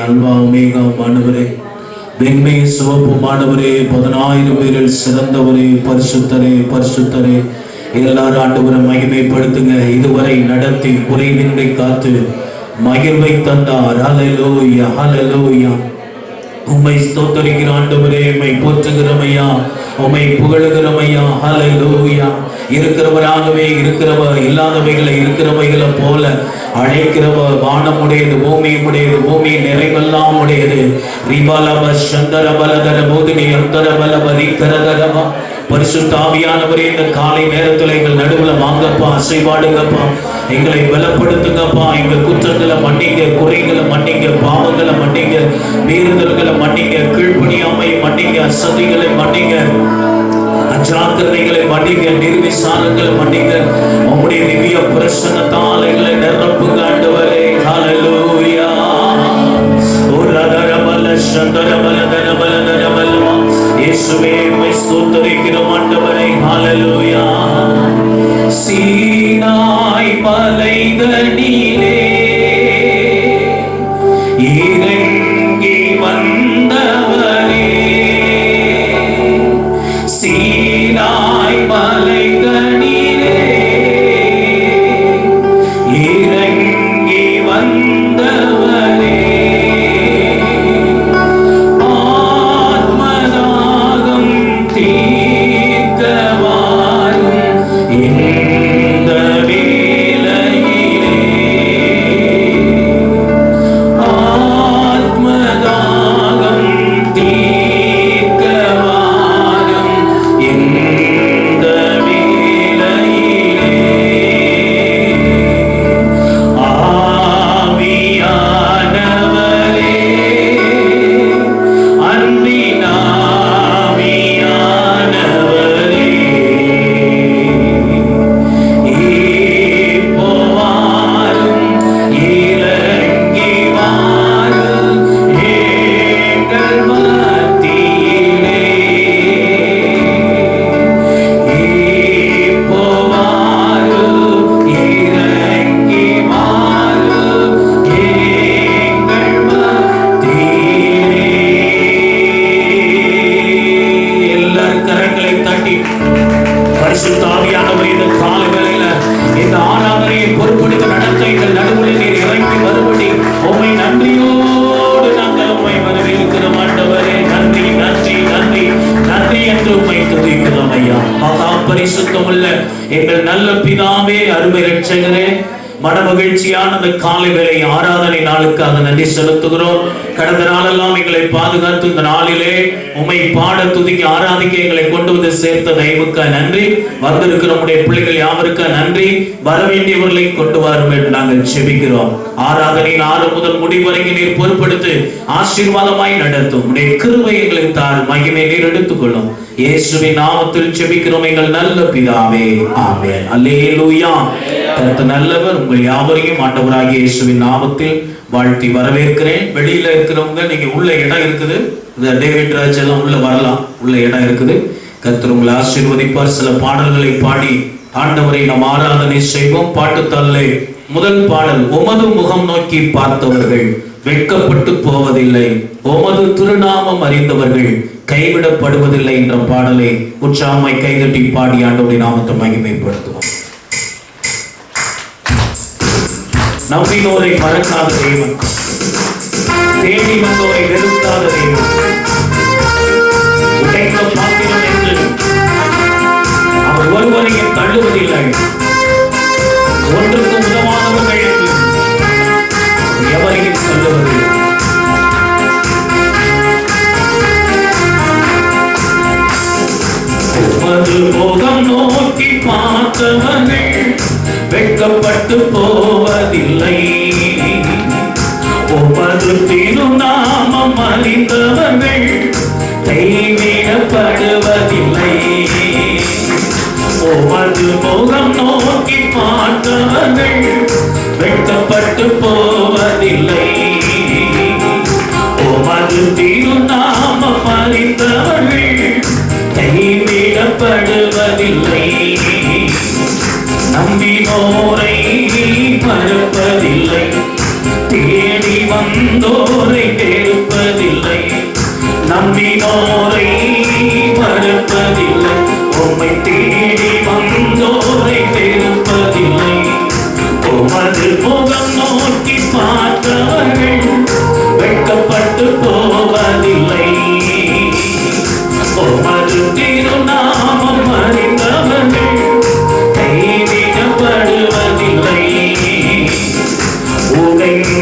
Halwa omega மாணவரே, வெண்மை சிவப்பு மாணவரே, 10,000 பேரில் சிறந்தவரே, பரிசுத்தரே பரிசுத்தரே, எல்லாரும் ஆண்டவரை மகிமைப்படுத்துங்க. இதுவரை நடத்தி குறைவின்றி காத்து மகிழ்வை தந்தார். ஹல்லேலூயா ஹல்லேலூயா. உம்மை ஸ்தோத்திரிக்கிற ஆண்டவரே, உம்மை போற்றுகிறோம் ஐயா, உம்மை புகழுகிறோம் ஐயா. ஹல்லேலூயா. இருக்கிறவராகவே இருக்கிறவர், இல்லாதவைகளை இருக்கிறவைகளை போல அழைக்கிறவர். வானம் உடையது, பூமியும் உடையது, பூமியின் நிறைவெல்லாம் உடையது. ரிபாலப சந்தர பலதர போதினி அந்தர பலப ரிகரதரவா. பரிசுத்த ஆவியானவரே, இந்த காலை நேரத்தில் எங்கள் நடுவில் வாங்கப்பா, அசைவாடுங்கப்பா, எங்களை பலப்படுத்துங்கப்பா. எங்கள் குற்றங்களை மன்னிங்க, குறைகளை மன்னிங்க, பாவங்களை மன்னிங்க, மீறுதல்களை மன்னிங்க, கீழ்ப்படியாமை மன்னிங்க, அசதிகளை மன்னிங்க, அஜாக்கிரதைகளை மன்னிங்க, நிர்விசாரங்களை மன்னிங்க. உம்முடைய திவ்ய பிரசன்னத்தால் எங்களை நிரப்புங்க ஆண்டவரே. ஹல்லேலூயா. இயேசுவே, உம்மை ஸ்தோத்திரிக்கிறோம் ஆண்டவரே. ஹல்லேலூயா. சீனாய் மலைதனிலே இறங்கி வந்தவரே, சீனாய் மலைதனிலே இறங்கி வந்தவரே, ஆத்மதாகம் தீர்க்க வாரும் இந்த வேளையிலே, ஆத்மதாகம் தீர்க்க வாரும் இந்த வேளையிலே, ஆவியானவரே, அன்பின் ஆவியானவரே, இப்போ வாரும், இறங்கி வாரும் எங்கள் மத்தியிலே, இப்போ வாரும், இறங்கி வாரும் எங்கள் மத்தியிலே. எல்லாரும் கரங்களை தட்டி பரிசுத்த ஆவியானவர் இந்த காலை வேளையில இந்த ஆராதனையை பொறுப்படுத்த நடத்த எங்கள் நடுவில் நீர் இறங்கி வரும்படி உம்மை நன்றியோடு நாங்கள் உம்மை வரவேற்கிறோம் ஆண்டவரே. நன்றி நன்றி நன்றி நன்றி என்று உம்மை துதிக்கிறோம் ஐயா. மகா பரிசுத்தமுள்ள எங்கள் நல்ல பிதாவே, அருமை இரட்சகரே, மனமகிழ்ச்சியான அந்த காலை வேளை ஆராதனை நாளுக்காக நன்றி செலுத்துகிறோம். கடந்த நாளெல்லாம் எங்களை பாதுகாத்து இந்த நாளிலே உம்மை பாட துதிக்க ஆராதிக்க எங்களை கொண்டு வந்து சேர்த்த தயவுக்கு நன்றி. வந்திருக்கிற நம்முடைய பிள்ளைகள் யாவருக்கு நன்றி. வரவேண்டியவர்களை கொண்டு வரும் என்று நாங்கள் செபிக்கிறோம். ஆராதனையின் ஆறு முதல் முடிவு வரைக்கும் நீர் பொறுப்படுத்தி ஆசீர்வாதமாய் நடத்தும். உடைய கிருபை எங்களுக்கு தார், மகிமை நீர் எடுத்துக்கொள்ளும். இயேசுவின் நாமத்தில் செபிக்கிறோம் எங்கள் நல்ல பிதாவே, ஆமென். அல்லேலூயா. கர்த்தர் நல்லவர். உங்கள் யாவரையும் ஆண்டவராகிய இயேசுவின் நாமத்தில் வாழ்த்தி வரவேற்கிறேன். வெளியில இருக்கிறவங்க, நீங்க உள்ள இடம் இருக்குது, இந்த டேவிட் ராஜ் எல்லாம் உள்ள வரலாம், உள்ள இடம் இருக்குது. கர்த்தர் உங்களை ஆசீர்வதிப்பார். சில பாடல்களை பாடி ஆண்டவரை நாம் ஆராதனை செய்வோம். பாட்டுத்தாளிலே முதல் பாடல், உமது முகம் நோக்கி பார்த்தவர்கள் வெட்கப்பட்டு போவதில்லை, உமது திருநாமம் அறிந்தவர்கள் கைவிடப்படுவதில்லை என்ற பாடலை உற்சாகமாய் கைதட்டி பாடி ஆண்டவருடைய நாமத்தை மகிமைப்படுத்துவோம். நம்பினோரை மறக்காத தேவன், தேடி வந்தோரை வெறுக்காத தேவன், உடைந்த பாத்திரம் என்று அவர் ஒருவரையும் தள்ளுவதில்லை, ஒன்றுக்கு உதவாதவர்கள் என்று எவரையும் சொல்லுவதில்லை. உமது முகம் நோக்கி பார்த்தவர்கள் வெட்கப்பட்டு போவதில்லை, உமது திருநாமம் அறிந்தவர்கள் கைவிடப்படுவதில்லை, உமது முகம் நோக்கி பார்த்தவர்கள் வெட்கப்பட்டு போவதில்லை, உமது திருநாமம் அறிந்தவர்கள் கைவிடப்படுவதில்லை, நம்பினோரை மறுப்பதில்லை, தேடி வந்தோரை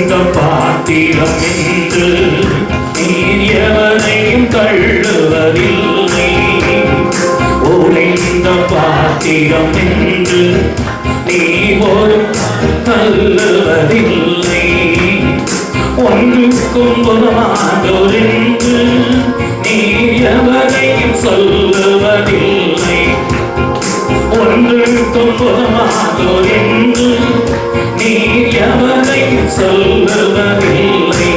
உடைந்த பாத்திரம் என்று நீர் எவரையும் தள்ளுவதில்லை. உடைந்த பாத்திரம் என்று நீ ஒரு தள்ளுவதில்லை. ஒன்றுக்கும் உதவாதோர் என்று நீர் எவரையும் சொல்லுவதில்லை. ஒன்றுக்கும் உதவாதோர் என்று நீர் எவரையும் சொல்லுவதில்லை.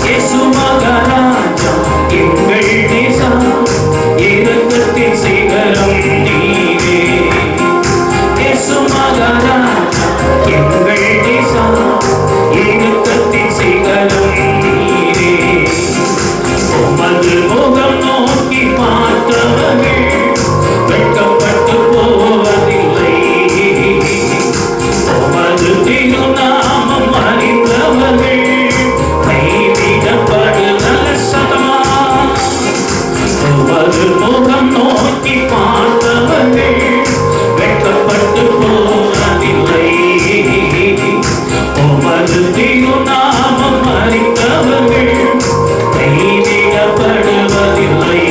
இயேசு மகாராஜா எங்கள் தேசம் இரக்கத்தின் சிகரம் நீரே. இயேசு மகாராஜா எங்கள் தேசம் இரக்கத்தின் சிகரம் நீரே. உமது முகம் நோக்கி பார்த்தவர்கள் வெட்கப்பட்டு போவதில்லை. உமது திருநாமம் அறிந்தவர்கள் கைவிடப்படுதல் சதமா. உமது முகம் நோக்கி பார்த்தவர்கள் வெட்கப்பட்டு போவதில்லை. உமது திருநாமம் அறிந்தவர்கள் கைவிடப்படுவதில்லை.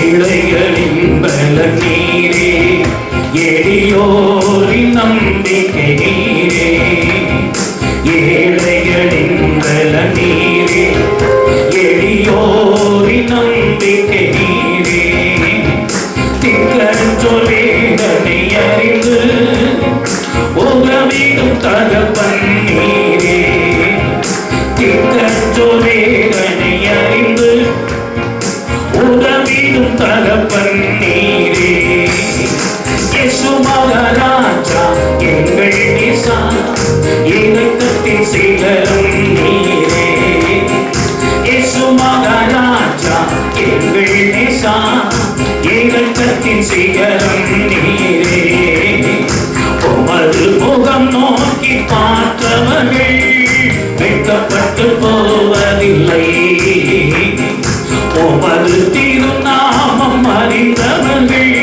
ஏழைகளின் பலன் நீரே, எளியோரின் நம்பிக்கை நீரே. ஏழைகளின் பலன் நீரே, எளியோரின் நம்பிக்கை நீரே. திக்கற்றோர் வேதனை அறிந்து உதவிடும் தகப்பன் நீரே. திக்கற்றோர் வேதனை அறிந்து உதவிடும் தகப்பன் நீரே. இயேசு மகாராஜா எங்கள் நேசம் இரக்கத்தின் சிகரம் நீரே. இயேசு மகாராஜா எங்கள் நேசம் இரக்கத்தின் சிகரம் நீரே. உமது முகம் நோக்கி பார்த்தவர்கள் வெட்கப்பட்டு போவதில்லை. உமது திருநாமம் அறிந்தவர்கள்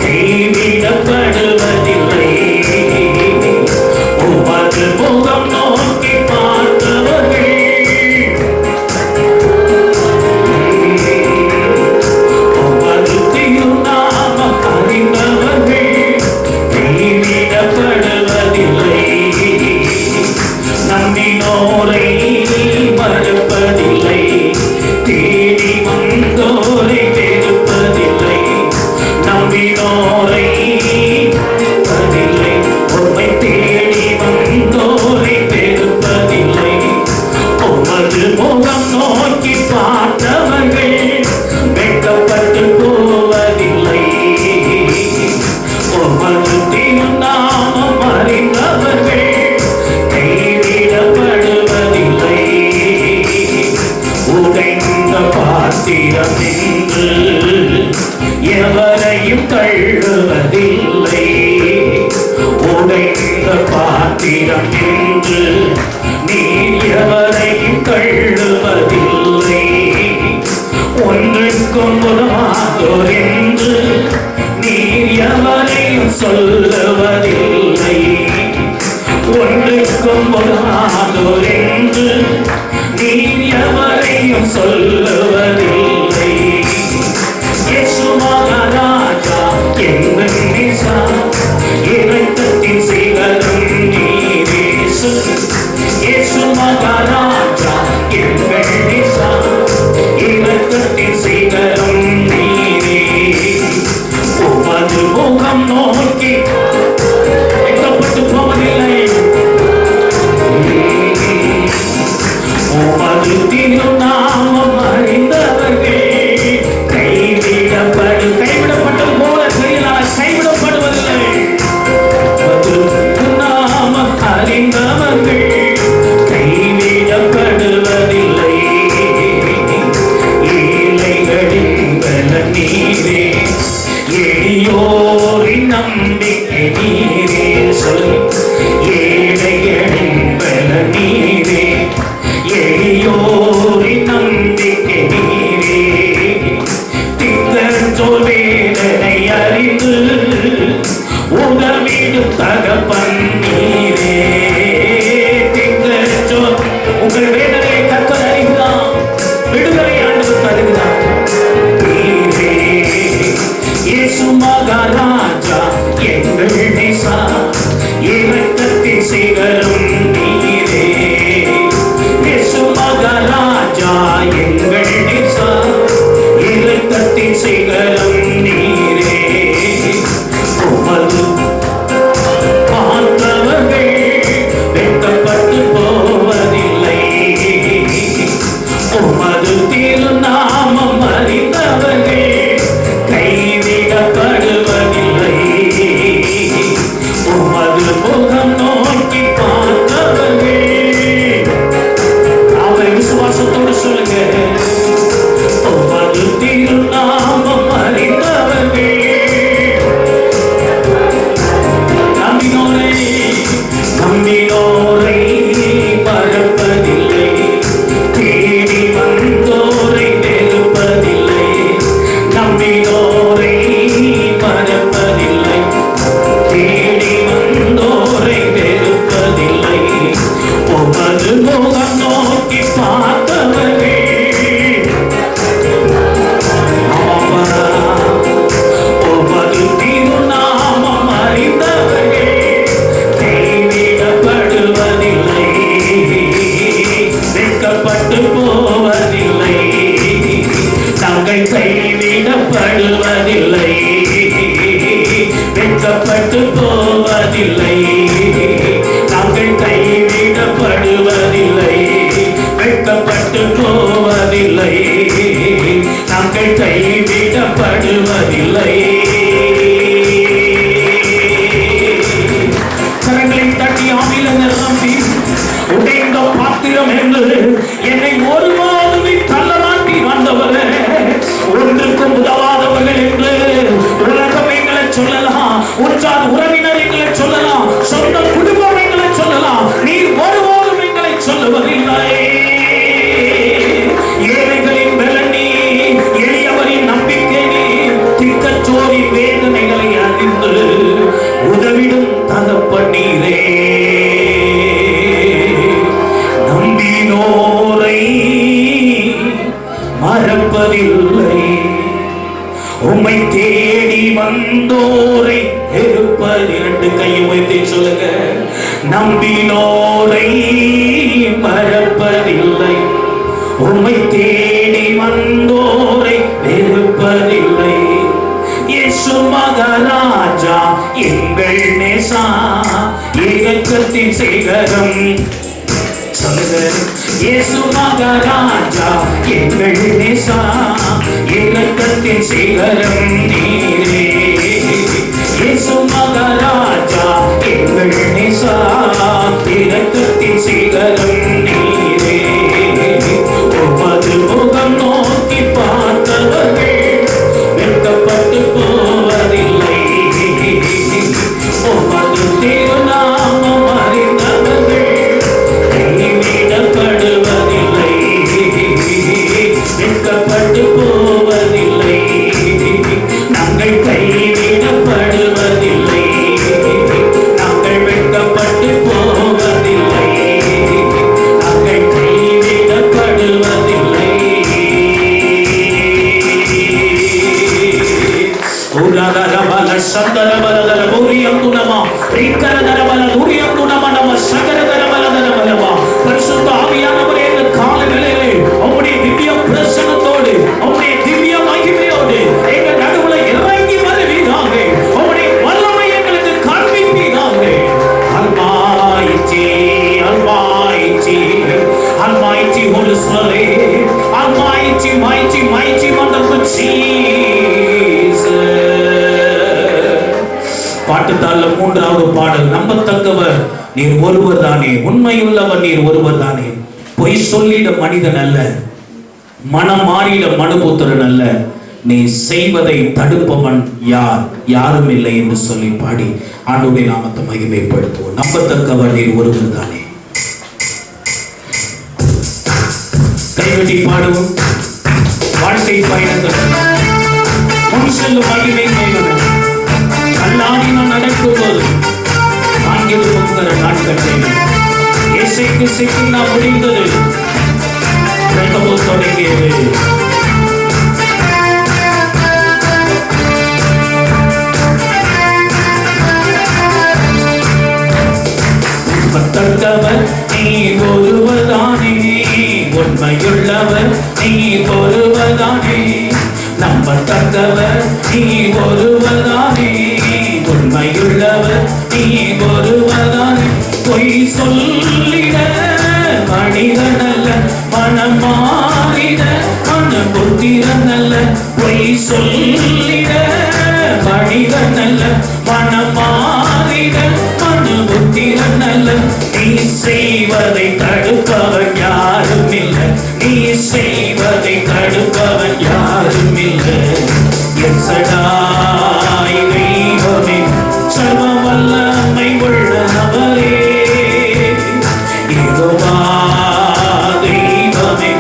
கைவிடப்படுவதில்லை. உமது முகம் நோக்கி பார்த்தவர்கள் உமது திருநாமம் அறிந்தவர்கள் கைவிடப்படுவதில்லை. நம்பினோரை மறுப்பதில்லை. தேடி வந்தோரை வெறுப்பதில்லை. நம்பினோரை பதில்லை. உம்மை தேடி வந்தோரை வெறுப்பதில்லை. உமது முகம் நோக்கி பார்த்தவர்கள் வெட்கப்பட்டு போவதில்லை. உமது திருநாமம் அறிந்தவர்கள் கைவிடப்படுவதில்லை. உடைந்த பாத்திரம் என்று எவரையும் தள்ளுவதில்லை. உடைந்த பாத்திரம் என்று நீர் எவரையும் தள்ளுவதில்லை. ஒன்றுக்கும் உதவாதோர் என்று நீர் எவரையும் சொல்லுவதில்லை. ஒன்றுக்கும் உதவாதோர் என்று நீர் எவரையும் சொல்லுவதில்லை. இயேசு மகாராஜா எங்கள் நேசம் இரக்கத்தின் சிகரம் நீரே. இயேசு மகாராஜா எங்கள் நேசம் இரக்கத்தின் சிகரம் நீரே. உமது முகம் நோக்கி வெட்கப்பட்டு போவதில்லை. உமது திருநாமம் அறிந்தவர்கள் கைவிடப்பட்டு போல தெரியலாம், கைவிடப்படுவதில்லை. உமது திருநாமம் அறிந்தவர்கள் கைவிடப்படுவதில்லை. ஏழைகளின் பலன் நீரே, எளியோரின் நம்பிக்கை நீரே. சொல் ஏழைகளின் பலன் நீரே, எளியோரின் நம்பிக்கை நீரே. திக்கற்றோர் வேதனை அறிந்து உதவிடும் தகப்பன் நீரே. சிகரம் நீரே. இயேசு மகாராஜா எங்கள் நேசா, இரக்கத்தின் சிகரம் நீரே. உமது பார்த்தவர்கள் வெட்கப்பட்டு போவதில்லை, உமது திருநாமம் அறிந்தவர்கள் கைவிடப்படுவதில்லை. உமது முகம் நோக்கி பார்த்தவர்கள், அவரை விசுவாசத்தோடு சொல்லுங்க, உமது திருநாமம் அறிந்தவர்கள் நம்பினோரை மறப்பதில்லை, தேடி வந்தோரை வெறுப்பதில்லை. நம்பினோரை மறப்பதில்லை, தேடி வந்தோரை வெறுப்பதில்லை. உமது முகம் நோக்கி பார்த்தவர்கள், உமது திருநாமம் அறிந்தவர்கள் கைவிடப்படுவதில்லை, வெட்கப்பட்டு போவதில்லை. நாங்கள் கைவிடப்படுவதில்லை, வெட்கப்பட்டு போவதில்லை. நாங்கள் கைவிடப்படுவதில்லை, வெட்கப்பட்டு போவதில்லை. நாங்கள் கைவிடப்படுவதில்லை. கரங்களை தட்டி ஆவியில் நிரம்பி, உடைந்த பாத்திரம் என்று என்னை ஒருவாதுமே தள்ள மாட்டீர் ஆண்டவரே. ஒன்றுக்கும் உதவாதவர்கள் என்று உலகம் எங்களை சொல்லலாம், உற்றார் உறவினர் எங்களை சொல்லலாம், சொந்த குடும்பம் எங்களை சொல்லலாம், நீர் ஒருவாதும் எங்களை சொல்லுவதில்லை. ஏழைகளின் பலனி, எளியவரின் நம்பிக்கை, திக்கச்சோரின் வேதனைகளை அறிந்து உதவிடும் தகப்பனீரே. நம்பினோரை மறப்பதில்லை, உம்மை தேடி வந்தோரை வெறுப்பது. இரண்டு கையை உயர்த்தி சொல்லுங்க, நம்பினோரை மறப்பதில்லை, உம்மை தேடி வந்தோரை வெறுப்பதில்லை. இயேசு மகாராஜா எங்கள் நேசா, இரக்கத்தின் சிகரம். சொல்லுங்க, இயேசு மகாராஜா எங்கள் நேசா, இரக்கத்தின் சிகரம் நீரே. இயேசு மகாராஜா எங்கள் நேசா, இரக்கத்தின் சிகரம் நீரே. உமது முகம் நோக்கி பார்த்தவர்கள் வெட்கப்பட்டு போவதில்லை, உமது திருநாமம் அறிந்தவர்கள் கைவிடப்படுவதில்லை, வெட்கப்பட்டு போவதில்லை. நாங்கள் கைவிடப்படுவதில்லை, நாங்கள் வெட்கப்பட்டு போவதில்லை, நாங்கள் கைவிடப்படுவதில்லை. உலகரபல சந்தரபலதர பூரியம் துணமா, ரீக்கரதரபல பூரியம் துணமா, நம்ம சகரதரபலதரபலமா. பரிசுத்த ஆவியானவரே, இந்த கால வேளையிலே உம்முடைய திவ்ய பிரசன்னத்தோடு, உம்முடைய திவ்ய மகிமையோடு எங்கள் நடுவுல இறங்கி வருவீராக. உம்முடைய வல்லமை எங்களுக்கு காண்பிப்பீராக. Almighty, Almighty, Almighty Holy Spirit, Almighty, mighty, mighty, wonderful Jesus. பாட்டுத்தாள் மூன்றாவது பாடல். நம்பத்தக்கவர் நீர் ஒருவர் தானே, உண்மையுள்ளவர் நீர் ஒருவர் தானே. பொய் சொல்லிட மனிதன் அல்ல, மனம் மாறிட மனுபுத்திரன் அல்ல. நீ செய்வதை தடுப்பவன் யார்? யாரும் இல்லை என்று சொல்லி பாடி ஆண்டவருடைய நாமத்தை மகிமைப்படுத்துவோம். நம்பத்தக்கவர் நீர் ஒருவர் தானே. கைவெட்டி பாடுவோம். வாழ்க்கை பயணங்கள் முன் செல்லும் மகிமை மேலும் கல்லாடி நான் நடக்கும்போது ஆங்கில நாட்கள் இசைக்கு சிக்கினா முடிந்தது தொடங்கியது. நம்பத்தக்கவர் நீ ஒருவதானே, உண்மையுள்ளவர் நீ ஒருவதானே. நம்பத்தக்கவர் நீ ஒருவதானே, உண்மையுள்ளவர் நீ ஒருவதானே. பொய் சொல்லிட மனிதனல்ல, மனம் மாறிட மன புத்திரனல்ல. பொய் சொல்லிட மனிதனல்ல, மனம் மாறிட மன புத்திரனல்ல. நீ செய்வதை தடுப்பவன் யாரும் இல்லை, நீ செய்வதை தடுப்பவன் யாரும் இல்லை. எசடாய் தெய்வமே, சர்வ வல்லமை உள்ளவரே. யெகோவா தெய்வமே,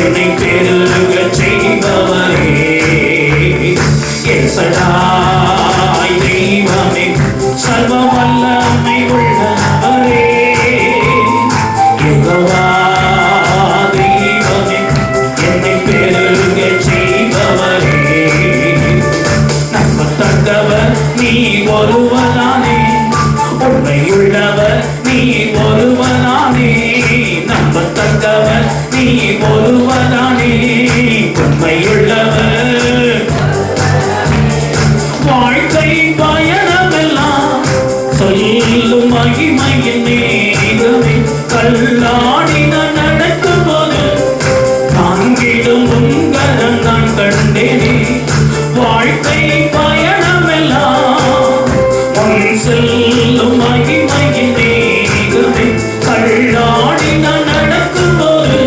என்னை பெருக செய்பவரே. எசடாய் தெய்வமே, சர்வ வல்லமை உள்ளவரே. யெகோவா தெய்வமே, என்னை பெருக செய்பவரே. நம்பத்தக்கவர் நீ ஒருவனானே, உண்மையுள்ளவர் நீ ஒருவனானே. நம்பத்தக்கவர் நீ ஒருவனானே, உண்மையுள்ளவர். வாழ்க்கை பயணமெல்லாம் சொல்லும் மகிமையின் மேகமே, கல்லாடின நடக்கும் போது தாங்கிடும் உங்கரம் நான் கண்டேனே. வாழ்க்கை பயணமெல்லாம் முன் செல்லும் மகிமையின் மேகமே, கல்லாடின நடக்கும் போது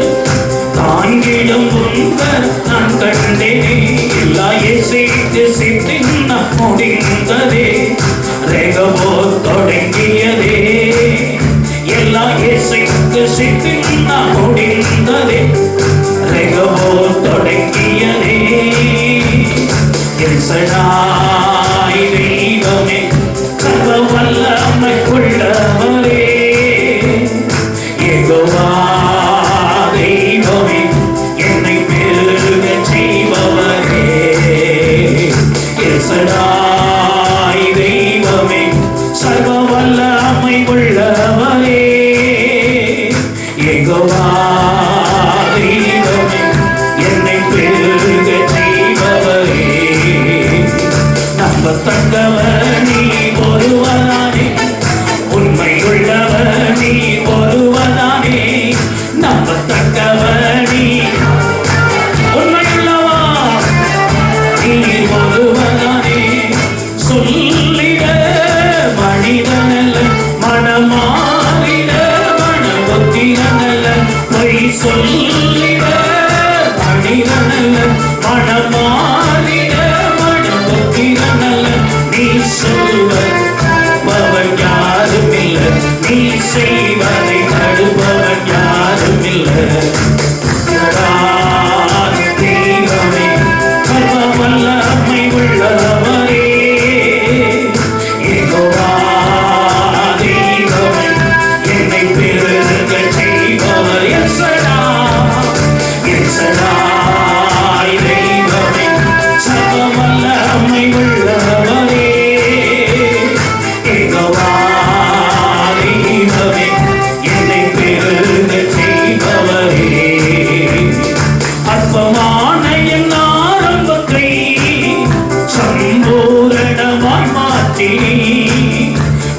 தாங்கிடும் உங்கரம் நான் கண்டேனே. எல்லா இசைத்து சித்தின் முடிந்ததே, ரெகவோ தொடங்கியதே. எல்லா இசைத்து சித்தின் முடிந்ததே, ரெகவோ தொடங்கியதே. எசடாய் தெய்வமே, சர்வ வல்லமை உள்ளவரே. யெகோவா தெய்வமே, என்னை பெருக செய்பவரே. எசடாய் தெய்வமே, சர்வ வல்லமை உள்ளவரே. யெகோவா தெய்வமே, என்னை பெருக செய்பவரே. நம்பத்தக்கவர் நீ ஒருவனானே, உண்மையுள்ளவர் நீ ஒருவனானே. நம்பத்தக்கவர் நீ உண்மையுள்ளவா நீ ஒருவனானே. சொல்லிட மனிதனல்ல, மனமாறிட மன புத்திரனல்ல. பொய் சொல்லிட மனிதனல்ல, மனமாறிட மன புத்திரனல்ல. நீ சொல்வன் யாரும் இல்லை, நீ செய்வதை தடுப்பவன் யாரும் இல்லை. தெய்வமே, சர்வ வல்லமை உள்ளவரே. யெகோவா தெய்வமே, என்னை பெருக செய்பவர். எசடாய் தெய்வமே, சர்வ வல்லமை உள்ளவரே. யெகோவா தெய்வமே, என்னை பெருக செய்பவரே. அற்பமான என் ஆரம்பத்தை சம்பூரணமாய் மாற்றி,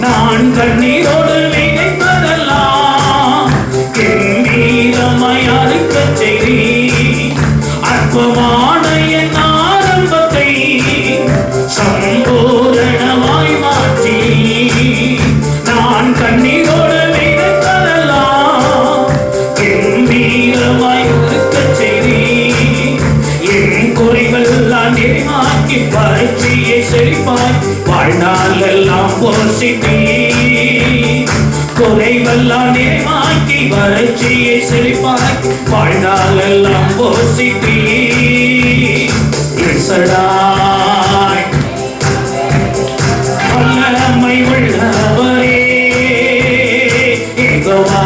நான் கண்ணீரோடு நினைப்பதெல்லாம் கம்பீரமாய் அறுக்கச் செய்தி. அற்பமான என் ஆரம்பத்தை சம்பூரணமாய் மாற்றி, நான் கண்ணீரோடு நினைப்பதெல்லாம் கம்பீரமாய் அறுக்கச் செய்தி. என் குறைகள் எல்லாம் நிறைவாக்கி வறட்சியை செழிப்பாய் வாழ்நாள் எல்லாம் போஷித்தீ. குறைவெல்லாம் நிறைவாக்கி வறட்சியை செழிப்பாய் வாழ்நாள் எல்லாம் போஷித்தீ. எசடாய் வல்லமை உள்ளவரே. யெகோவா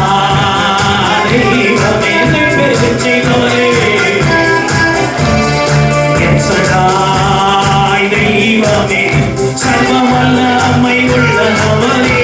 தெய்வமே, என்னை பெருக செய்பவரே. எசடாய் தெய்வமே, சர்வ வல்லமை உள்ளவரே.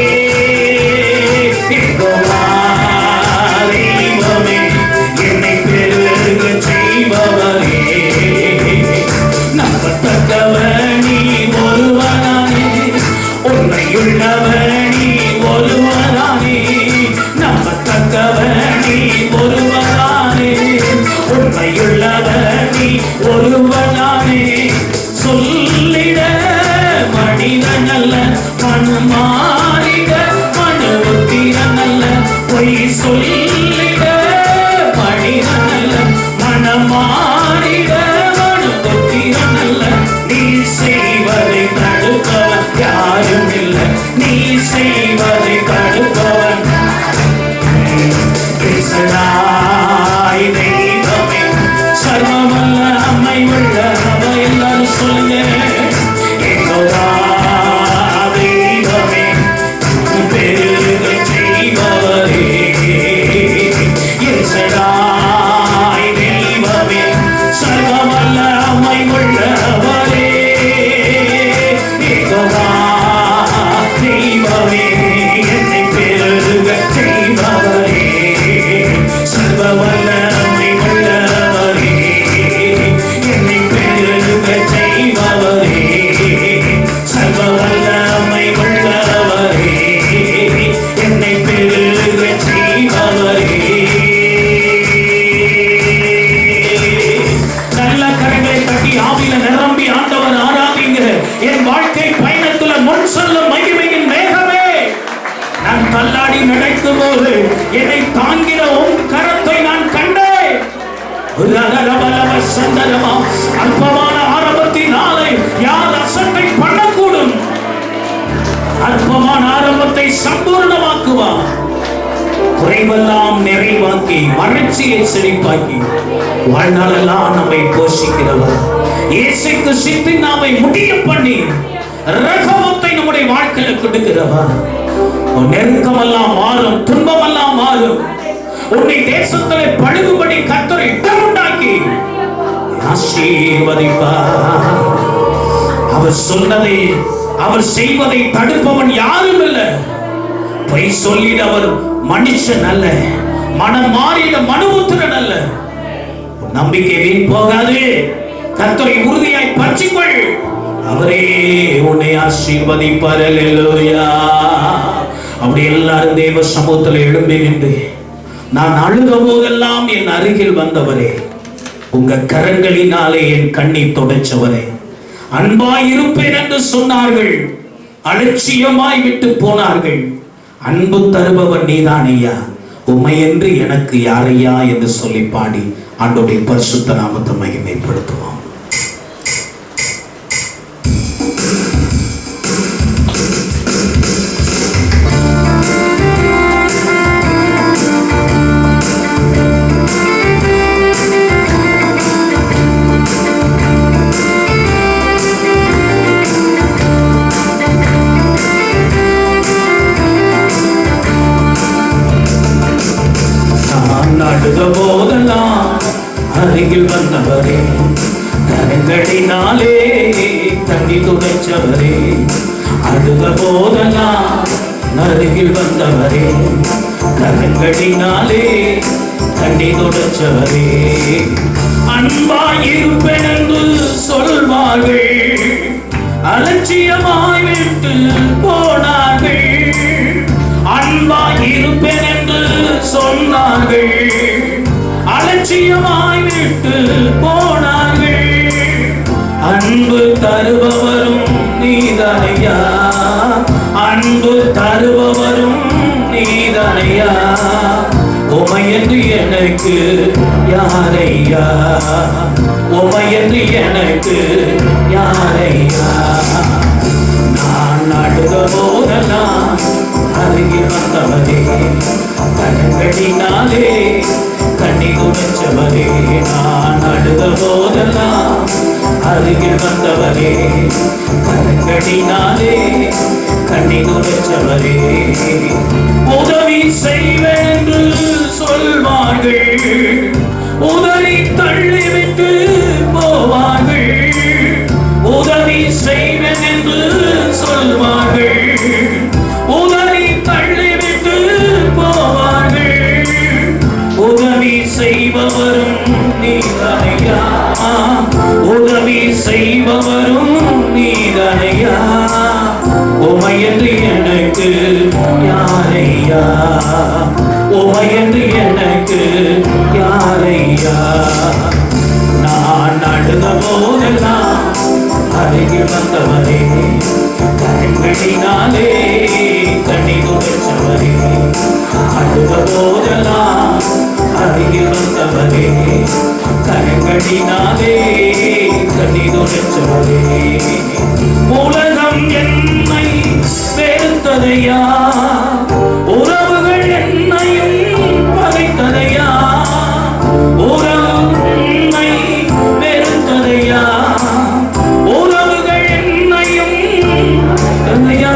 சொல்லிட மனிதனல்ல, மனமாறிட மனுபுத்திரனல்ல. நீ செய்வதை தடுப்பவன் யாரும் இல்லை, நீ செய்வதை தடுப்பவன் பேசலாய் தெய்வமே. சர்வமல்ல அம்மை உள்ள அவ எல்லாரும் சொல்லுங்க. எங்கோவா தெய்வமே, பெருக செய்பவரே. பேசலாய் தெய்வமே, சர்வமல்ல அம்மை உள்ளவரே. எங்கோவா தெய்வமே, என்னை பெருக செய்பவரே. சர்வவல்லமை உள்ளவரே, என்னை பெருக செய்பவரே. சர்வவல்லமை உள்ளவரே, என்னை பெருக செய்பவரே. நல்ல கரங்களை தட்டி ஆவியில நிரம்பி ஆண்டவர் ஆராதிங்க. என் வாழ்க்கை பயணத்துல முன் சொல்லும் மகிமையின் மேகமே, நான் தள்ளாடி நடக்கும் போது என்னை தாங்கின உன் கரத்தை நான் கண்டேன். அற்பமான ஆரம்பத்தினாலே யார் அசட்டை பண்ணக்கூடும்? அற்பமான ஆரம்பத்தை சம்பூர்ணமாக்குவார். குறைவெல்லாம் நிறைவாக்கி வறட்சியை செழிப்பாக்கி வாழ்நாளெல்லாம் நம்மை போஷிக்கிறவர் இயேசு கிறிஸ்துவின் நாமை முடிய பண்ணி ரகவத்தை நம்முடைய வாழ்க்கையில கொடுக்கிறவர். நெருக்கமெல்லாம் மாறும், துன்பமெல்லாம் மாறும். உன்னை தேசத்திலே பழுகுபடி கர்த்தர் இடமுண்டாக்கி ஆசீர்வதிப்பார். அவர் சொன்னதை அவர் செய்வதை தடுப்பவன் யாரும் இல்லை. பொய் சொல்லிட அவர் மனுஷன் அல்ல, மனம் மாறிட மனுபுத்திரன் அல்ல. நம்பிக்கை வீண் போகாது. கர்த்தரை உறுதியாய் பற்றிக்கொள், அவரே உன்னை ஆசீர்வதிப்பார். அல்லேலூயா. அப்படி எல்லாரும் தேவ சமூகத்தில் எழும்பி நின்று, நான் அழுத போதெல்லாம் என் அருகில் வந்தவரே, உங்க கரங்களினாலே என் கண்ணீர் துடைச்சவரே, அன்பாய் இருப்பேன் என்று சொன்னார்கள், அலட்சியமாய் விட்டு போனார்கள். அன்பு தருபவன் நீதான் ஐயா, உம்மை என்று எனக்கு யாரையா என்று சொல்லி பாடி ஆண்டோடைய பரிசுத்த நாமத்தை மகிமைப்படுத்துவோம். அழுத போதெல்லாம் அருகில் வந்தவரே, கரங்களினாலே தண்ணி துடைச்சவரே. அழுத போதெல்லாம் அருகில் வந்தவரே, கரங்களினாலே தண்ணி துடைச்சவரே. அன்பாயிருப்பேன் என்று சொல்வார்கள், அலட்சியமாய் விட்டு போனார்கள். அன்பாயிருப்பேன் என்று சொன்னார்கள், அலட்சியமாய் விட்டு போனார்கள். அன்பு தருபவரும் நீதானையா, அன்பு தருபவரும் நீதானையா. உமையன்று எனக்கு யாரையா, உமையன்று எனக்கு யாரையா. நான் அழுத போதெல்லாம் அருகில் வந்தவரே, கரங்களினாலே கண்ணி துடைச்சவரே. நான் அழுத போதெல்லாம் அருகில் வந்தவரே, கரங்களினாலே கண்ணி துடைச்சவரே. உதவி செய்வேன் என்று சொல்வார்கள், உதவி தள்ளிவிட்டு போவார்கள். உதவி செய்வேன் என்று சொல்வார்கள், உதவி தள்ளிவிட்டு போவார்கள். உதவி செய்பவரும் நீதானையா, உதவி செய்பவரும் நீதானையா. உமையன்று எனக்கு யாரையா, உமையன்று எனக்கு யாரையா. நான் அழுத போதெல்லாம் அருகில் வந்தவரே, கண்களினாலே கண்ணீர் உடைச்சவரே, அழுத போதெல்லாம் அருகில் வந்தவரே, கண்களினாலே கண்ணீர் உடைச்சவரே. உலகம் என்னை வெறுத்ததையா, உறவுகள் என்னையும் பகைத்ததையா, உறவு என்னை வெறுத்ததையா, உறவுகள் என்னையும் தந்தையா,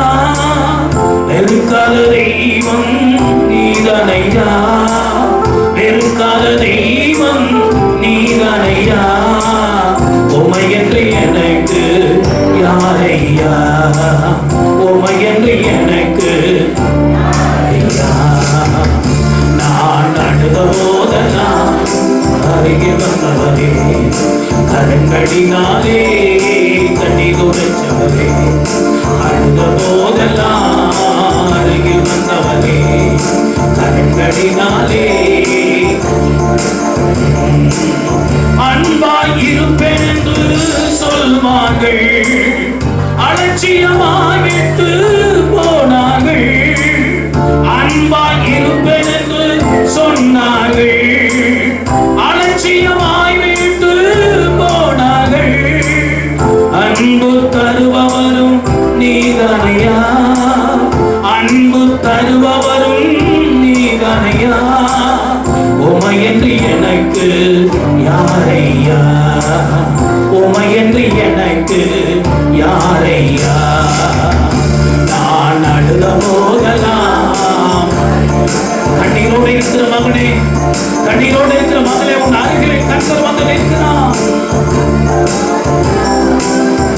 வெறுக்காத தெய்வம் நீதானையா, வெறுக்காத தெய்வம் நீதானையா, உமையன்று எனக்கு யாரையா, உமையன்று எனக்கு யாரையா. நான் அழுத போதெல்லாம் அருகில் வந்தவரே, கரங்களினாலே கண்ணீர் உடைச்சவரே, அழுத போதெல்லாம் அருகில் வந்தவரே, கரங்களினாலே. அன்பாய் இருப்பேன் என்று சொல்வார்கள், அலட்சியமாய் விட்டு போனார்கள். அன்பாய் இருப்பேன் என்று சொன்னார்கள், அலட்சியமாய் விட்டு போனார்கள். அன்பு தருபவரும் நீதானையா, அன்பு தருபவரும் நீதானையா, உமையன்று எனக்கு யாரையா, உமையன்று எனக்கு யாரையா. நான் அழுத போதெல்லாம் கண்ணீரோடு இருக்கிற மகனே, கண்ணீரோடு இருக்கிற மகளே, உன் அருகிலே கர்த்தர் வந்து நிற்கிறான்.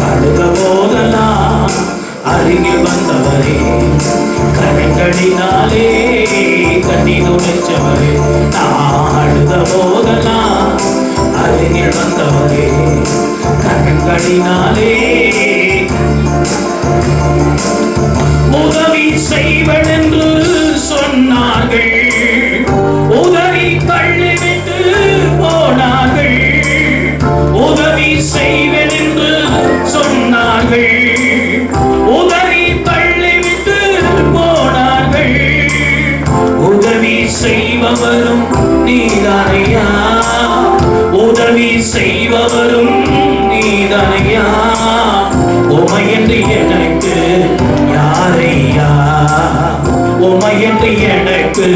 அழுத போதெல்லாம் அருகில் வந்தவரே, கரங்களினாலே கண்ணீர் உடைச்சவரே, நான் அழுத போதெல்லாம் அருகில் வந்தவரே, கரங்களினாலே. உதவி செய்வன் என்று சொன்னார்கள், உதவி தள்ளிவிட்டு போனார்கள். உதவி செய்வன் என்று சொன்னார்கள், உதவி தள்ளிவிட்டு போனார்கள். உதவி செய்பவரும் நீதானையா, உதவி செய்பவரும் நீதானையா, உமையன்று எனக்கு யாரையா, உமையன்று எனக்கு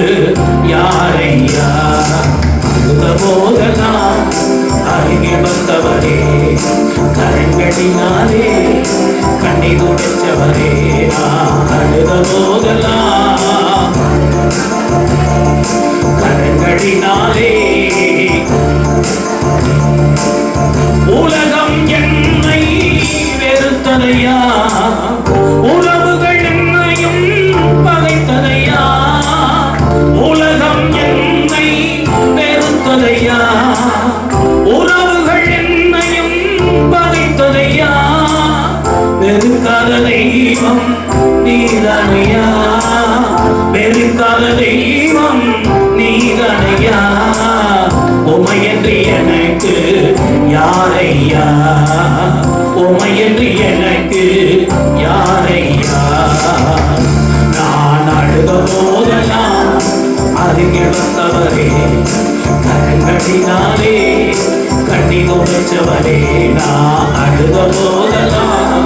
யாரையா. போதெல்லாம் அருகில் வந்தவரே, கரங்களினாலே கண்ணீர் உடைச்சவரே, அழுத போதெல்லாம் கரங்களினாலே. உலகம் என்னை வெறுத்ததையா, உறவுகள் என்னையும் பகைத்ததையா, உலகம் என்னை வெறுத்ததையா, உறவுகள் என்னையும் பகைத்ததையா, வெறுக்காத தெய்வம் நீதானையா, வெறுக்காத தெய்வம் நீதானையா, உமையன்று எனக்கு யாரையா, உமையன்று எனக்கு யாரையா. நான் அழுத போதெல்லாம் அருகில் வந்தவரே, கரங்களினாலே கண்ணீர் உடைச்சவரே, நான் அழுத போதெல்லாம்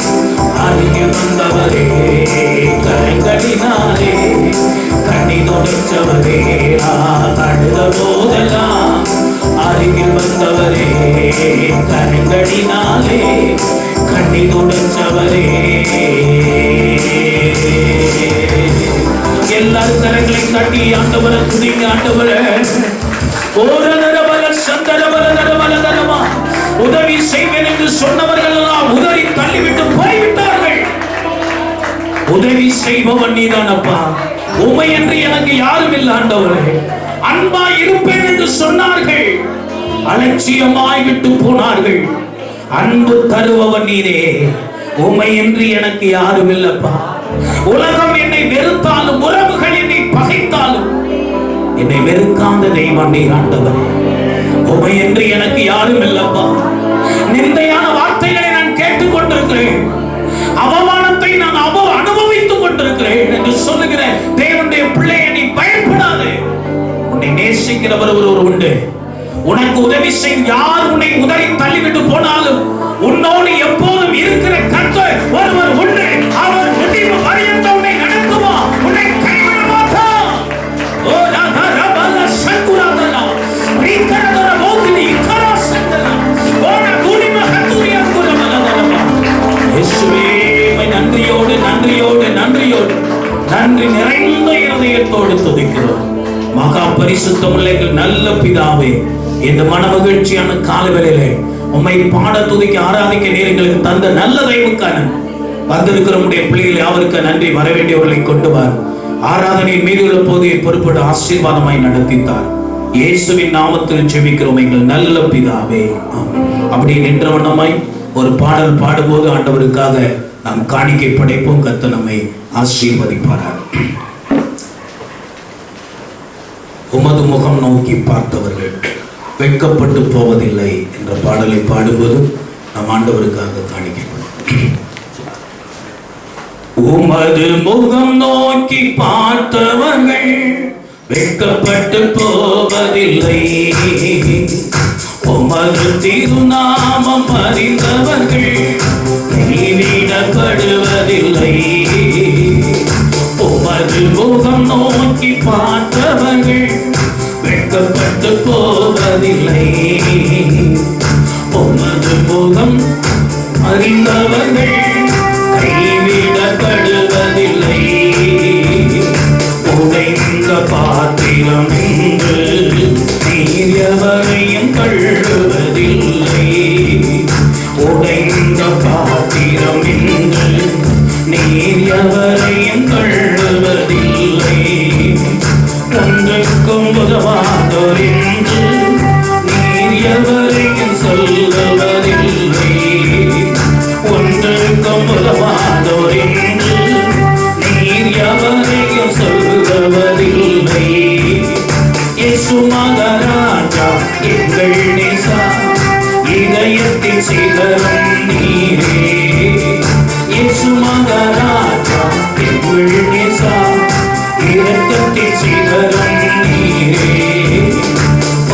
அருகில் வந்தவரே, கரங்களினாலே கண்ணீர் உடைச்சவரே, நான் அழுத போதெல்லாம் அருகில் வந்தவரே, கரங்களினாலே கண்ணீர் உடைச்சவரே. எல்லாரும் கரங்களை தட்டி ஆண்டவரை துதிங்க. ஆண்டவரே, உதவி செய்வேன் என்று சொன்னவர்கள் எல்லாம் உதவி தள்ளிவிட்டு போய்விட்டார்கள். உதவி செய்பவன் நீதானப்பா, உமை என்று எனக்கு யாரும் இல்லை ஆண்டவரே. அன்பாய் இருப்பேன் என்று சொன்னார்கள், அலட்சியமாய் விட்டு போனார்கள். அன்பு தருபவன் நீரே, உமை என்று எனக்கு யாரும் இல்லப்பா. உலகம் என்னை வெறுத்தாலும், உறவுகள் என்னை பகைத்தாலும், என்னை வெறுக்காத தெய்வம் நீர் ஆண்டவரே. உமை என்று எனக்கு யாரும் இல்லப்பா. நிந்தையான வார்த்தைகளை நான் கேட்டுக்கொண்டிருக்கிறேன், அவமானத்தை நான் செய்கிறவர் ஒருவர் உண்டு. உனக்கு உதவி செய்யும் யார் உன்னை உதறி தள்ளிவிட்டு போனாலும் உன்னோடு எப்போதும் இருக்கிற கர்த்தர் ஒருவர் உண்டு. அவர் முடிவு பரியந்தம் உன்னை நடத்துவார், உன்னை கைவிட மாட்டார். ஓ ராதா ரபல சங்குராதலா ரீகரதர மோகினி கராசந்தலா ஓன குனிம ஹத்துரியா குலமலதலா. இயேசுவே, நன்றியோடு நன்றியோடு நன்றியோடு நன்றி நிறைந்த இருதயத்தோடு துதிக்கிறோம். மகா பரிசுத்தமுள்ள எங்கள் நல்ல பிதாவே, இந்த மனமகிழ்ச்சியான காலவேளையிலே உம்மை பாட துதிக்க ஆராதிக்க நீர் எங்களுக்கு தந்த நல்ல தயவுக்கான வந்திருக்கிற உடைய பிள்ளைகளை அவருக்கு நன்றி. வரவேண்டியவர்களை கொண்டு வார். ஆராதனையின் மீது உள்ள போது பொறுப்போடு ஆசீர்வாதமாய் நடத்தித்தார். இயேசுவின் நாமத்தில் ஜெபிக்கிறோம் எங்கள் நல்ல பிதாவே, ஆமென். அப்படி நின்ற வண்ணமாய் ஒரு பாடல் பாடும்போது ஆண்டவருக்காக நாம் காணிக்கை படைப்போம். கர்த்தர் நம்மை ஆசீர்வதிப்பாரார். உமது முகம் நோக்கி பார்த்தவர்கள் வெட்கப்பட்டு போவதில்லை என்ற பாடலை பாடும்போது நம் ஆண்டவருக்காக காணிக்கப்படும். உமது முகம் நோக்கி பார்த்தவர்கள் வெட்கப்பட்டு போவதில்லை, உமது திருநாமம் அறிந்தவர்கள் கைவிடப்படுவதில்லை. உமது முகம் நோக்கி பார்த்தவர்கள் வெட்கப்பட்டு போவதில்லை, உமது முகம் அறிந்தவர்கள் கைவிடப்படுவதில்லை. உடைந்த பாத்திரம் என்று நீர் எவரையும் கழுவதில்லை, உடைந்த பாத்திரம் என்று நீர் எவரையும் கழுவதில்லை. ஒன்றுக்கும் உதவாதோர் என்று நீர் எவரையும் சொல்லுவதில்லை, ஒன்றுக்கும் உதவாதோர் என்று நீர் எவரையும் சொல்லுவதில்லை. இயேசு மகாராஜா எங்கள் நேசா, இதயத்தின் சிகரம் நீரே. இயேசு மகாராஜா எங்கள் நேசா, இரக்கத்தின் சிகரம் நீரே.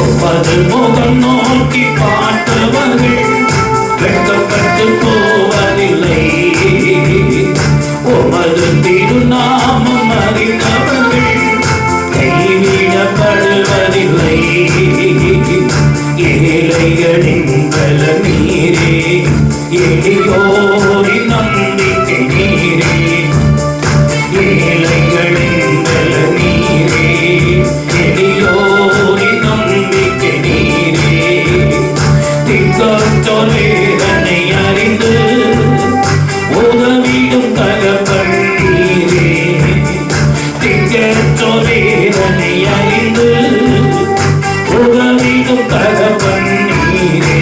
உமது முகம் நோக்கி பார்த்தவர்கள் வெட்கப்பட்டு போவதில்லை, உமது திருநாமம் அறிந்தவர்கள் கைவிடப்படுவதில்லை. ஏழைகளின் பலம் நீரே, எளியோரின் நம்பிக்கை நீரே. ஏழைகளின் பலம் நீரே, எளியோரின் நம்பிக்கை நீரே. திக்கற்றோர் வேதனை அறிந்து உதவிடும் தகப்பன் நீரே. திக்கற்றோர் வேதனை அறிந்து உதவிடும் தகப்பன் நீரே.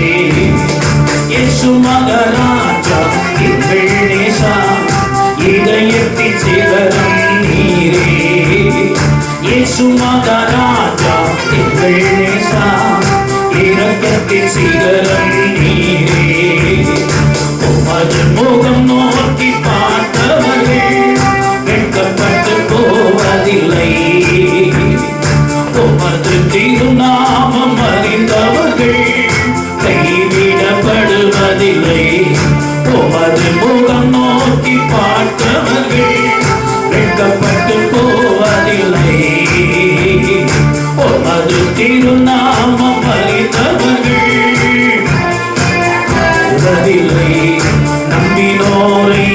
இயேசு மகாராஜா எங்கள் நேசா, இதயத்தின் சிகரம் நீரே. இயேசு மகாராஜா எங்கள் நேசா, இரக்கத்தின் சிகரம் நீரே. உமது முகம் நோக்கி பார்த்தவர்கள் வெட்கப்பட்டு போவதில்லை, உமது திருநாமம் அறிந்தவர்கள் கைவிடப்படுவதில்லை. உமது முகம் நோக்கி பார்த்தவர்கள் வெட்கப்பட்டு போவதில்லை, உமது திருநாமம் அறிந்தவர்கள் உறவில்லை. நம்பினோரை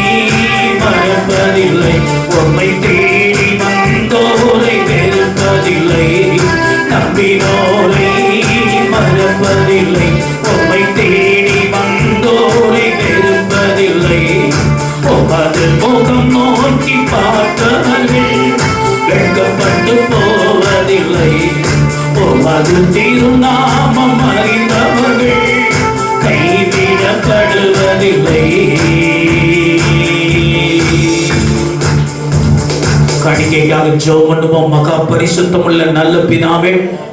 மறப்பதில்லை, உம்மை தேடி வந்தோரை வெறுப்பதில்லை. நம்பினோரை மறப்பதில்லை, உம்மை தேடி வந்தோரை வெறுப்பதில்லை. உமது முகம் நோக்கி பார்த்தவர்கள் வெட்கப்பட்டு போவதில்லை, உமது திருநாமம் அறிந்தவர்கள் கைவிடப்படுவதில்லை. காணிக்கை காணிக்கையாக ஜெபம் பண்ணுவோம். மகா பரிசுத்தமுள்ள நல்ல பிதாவே,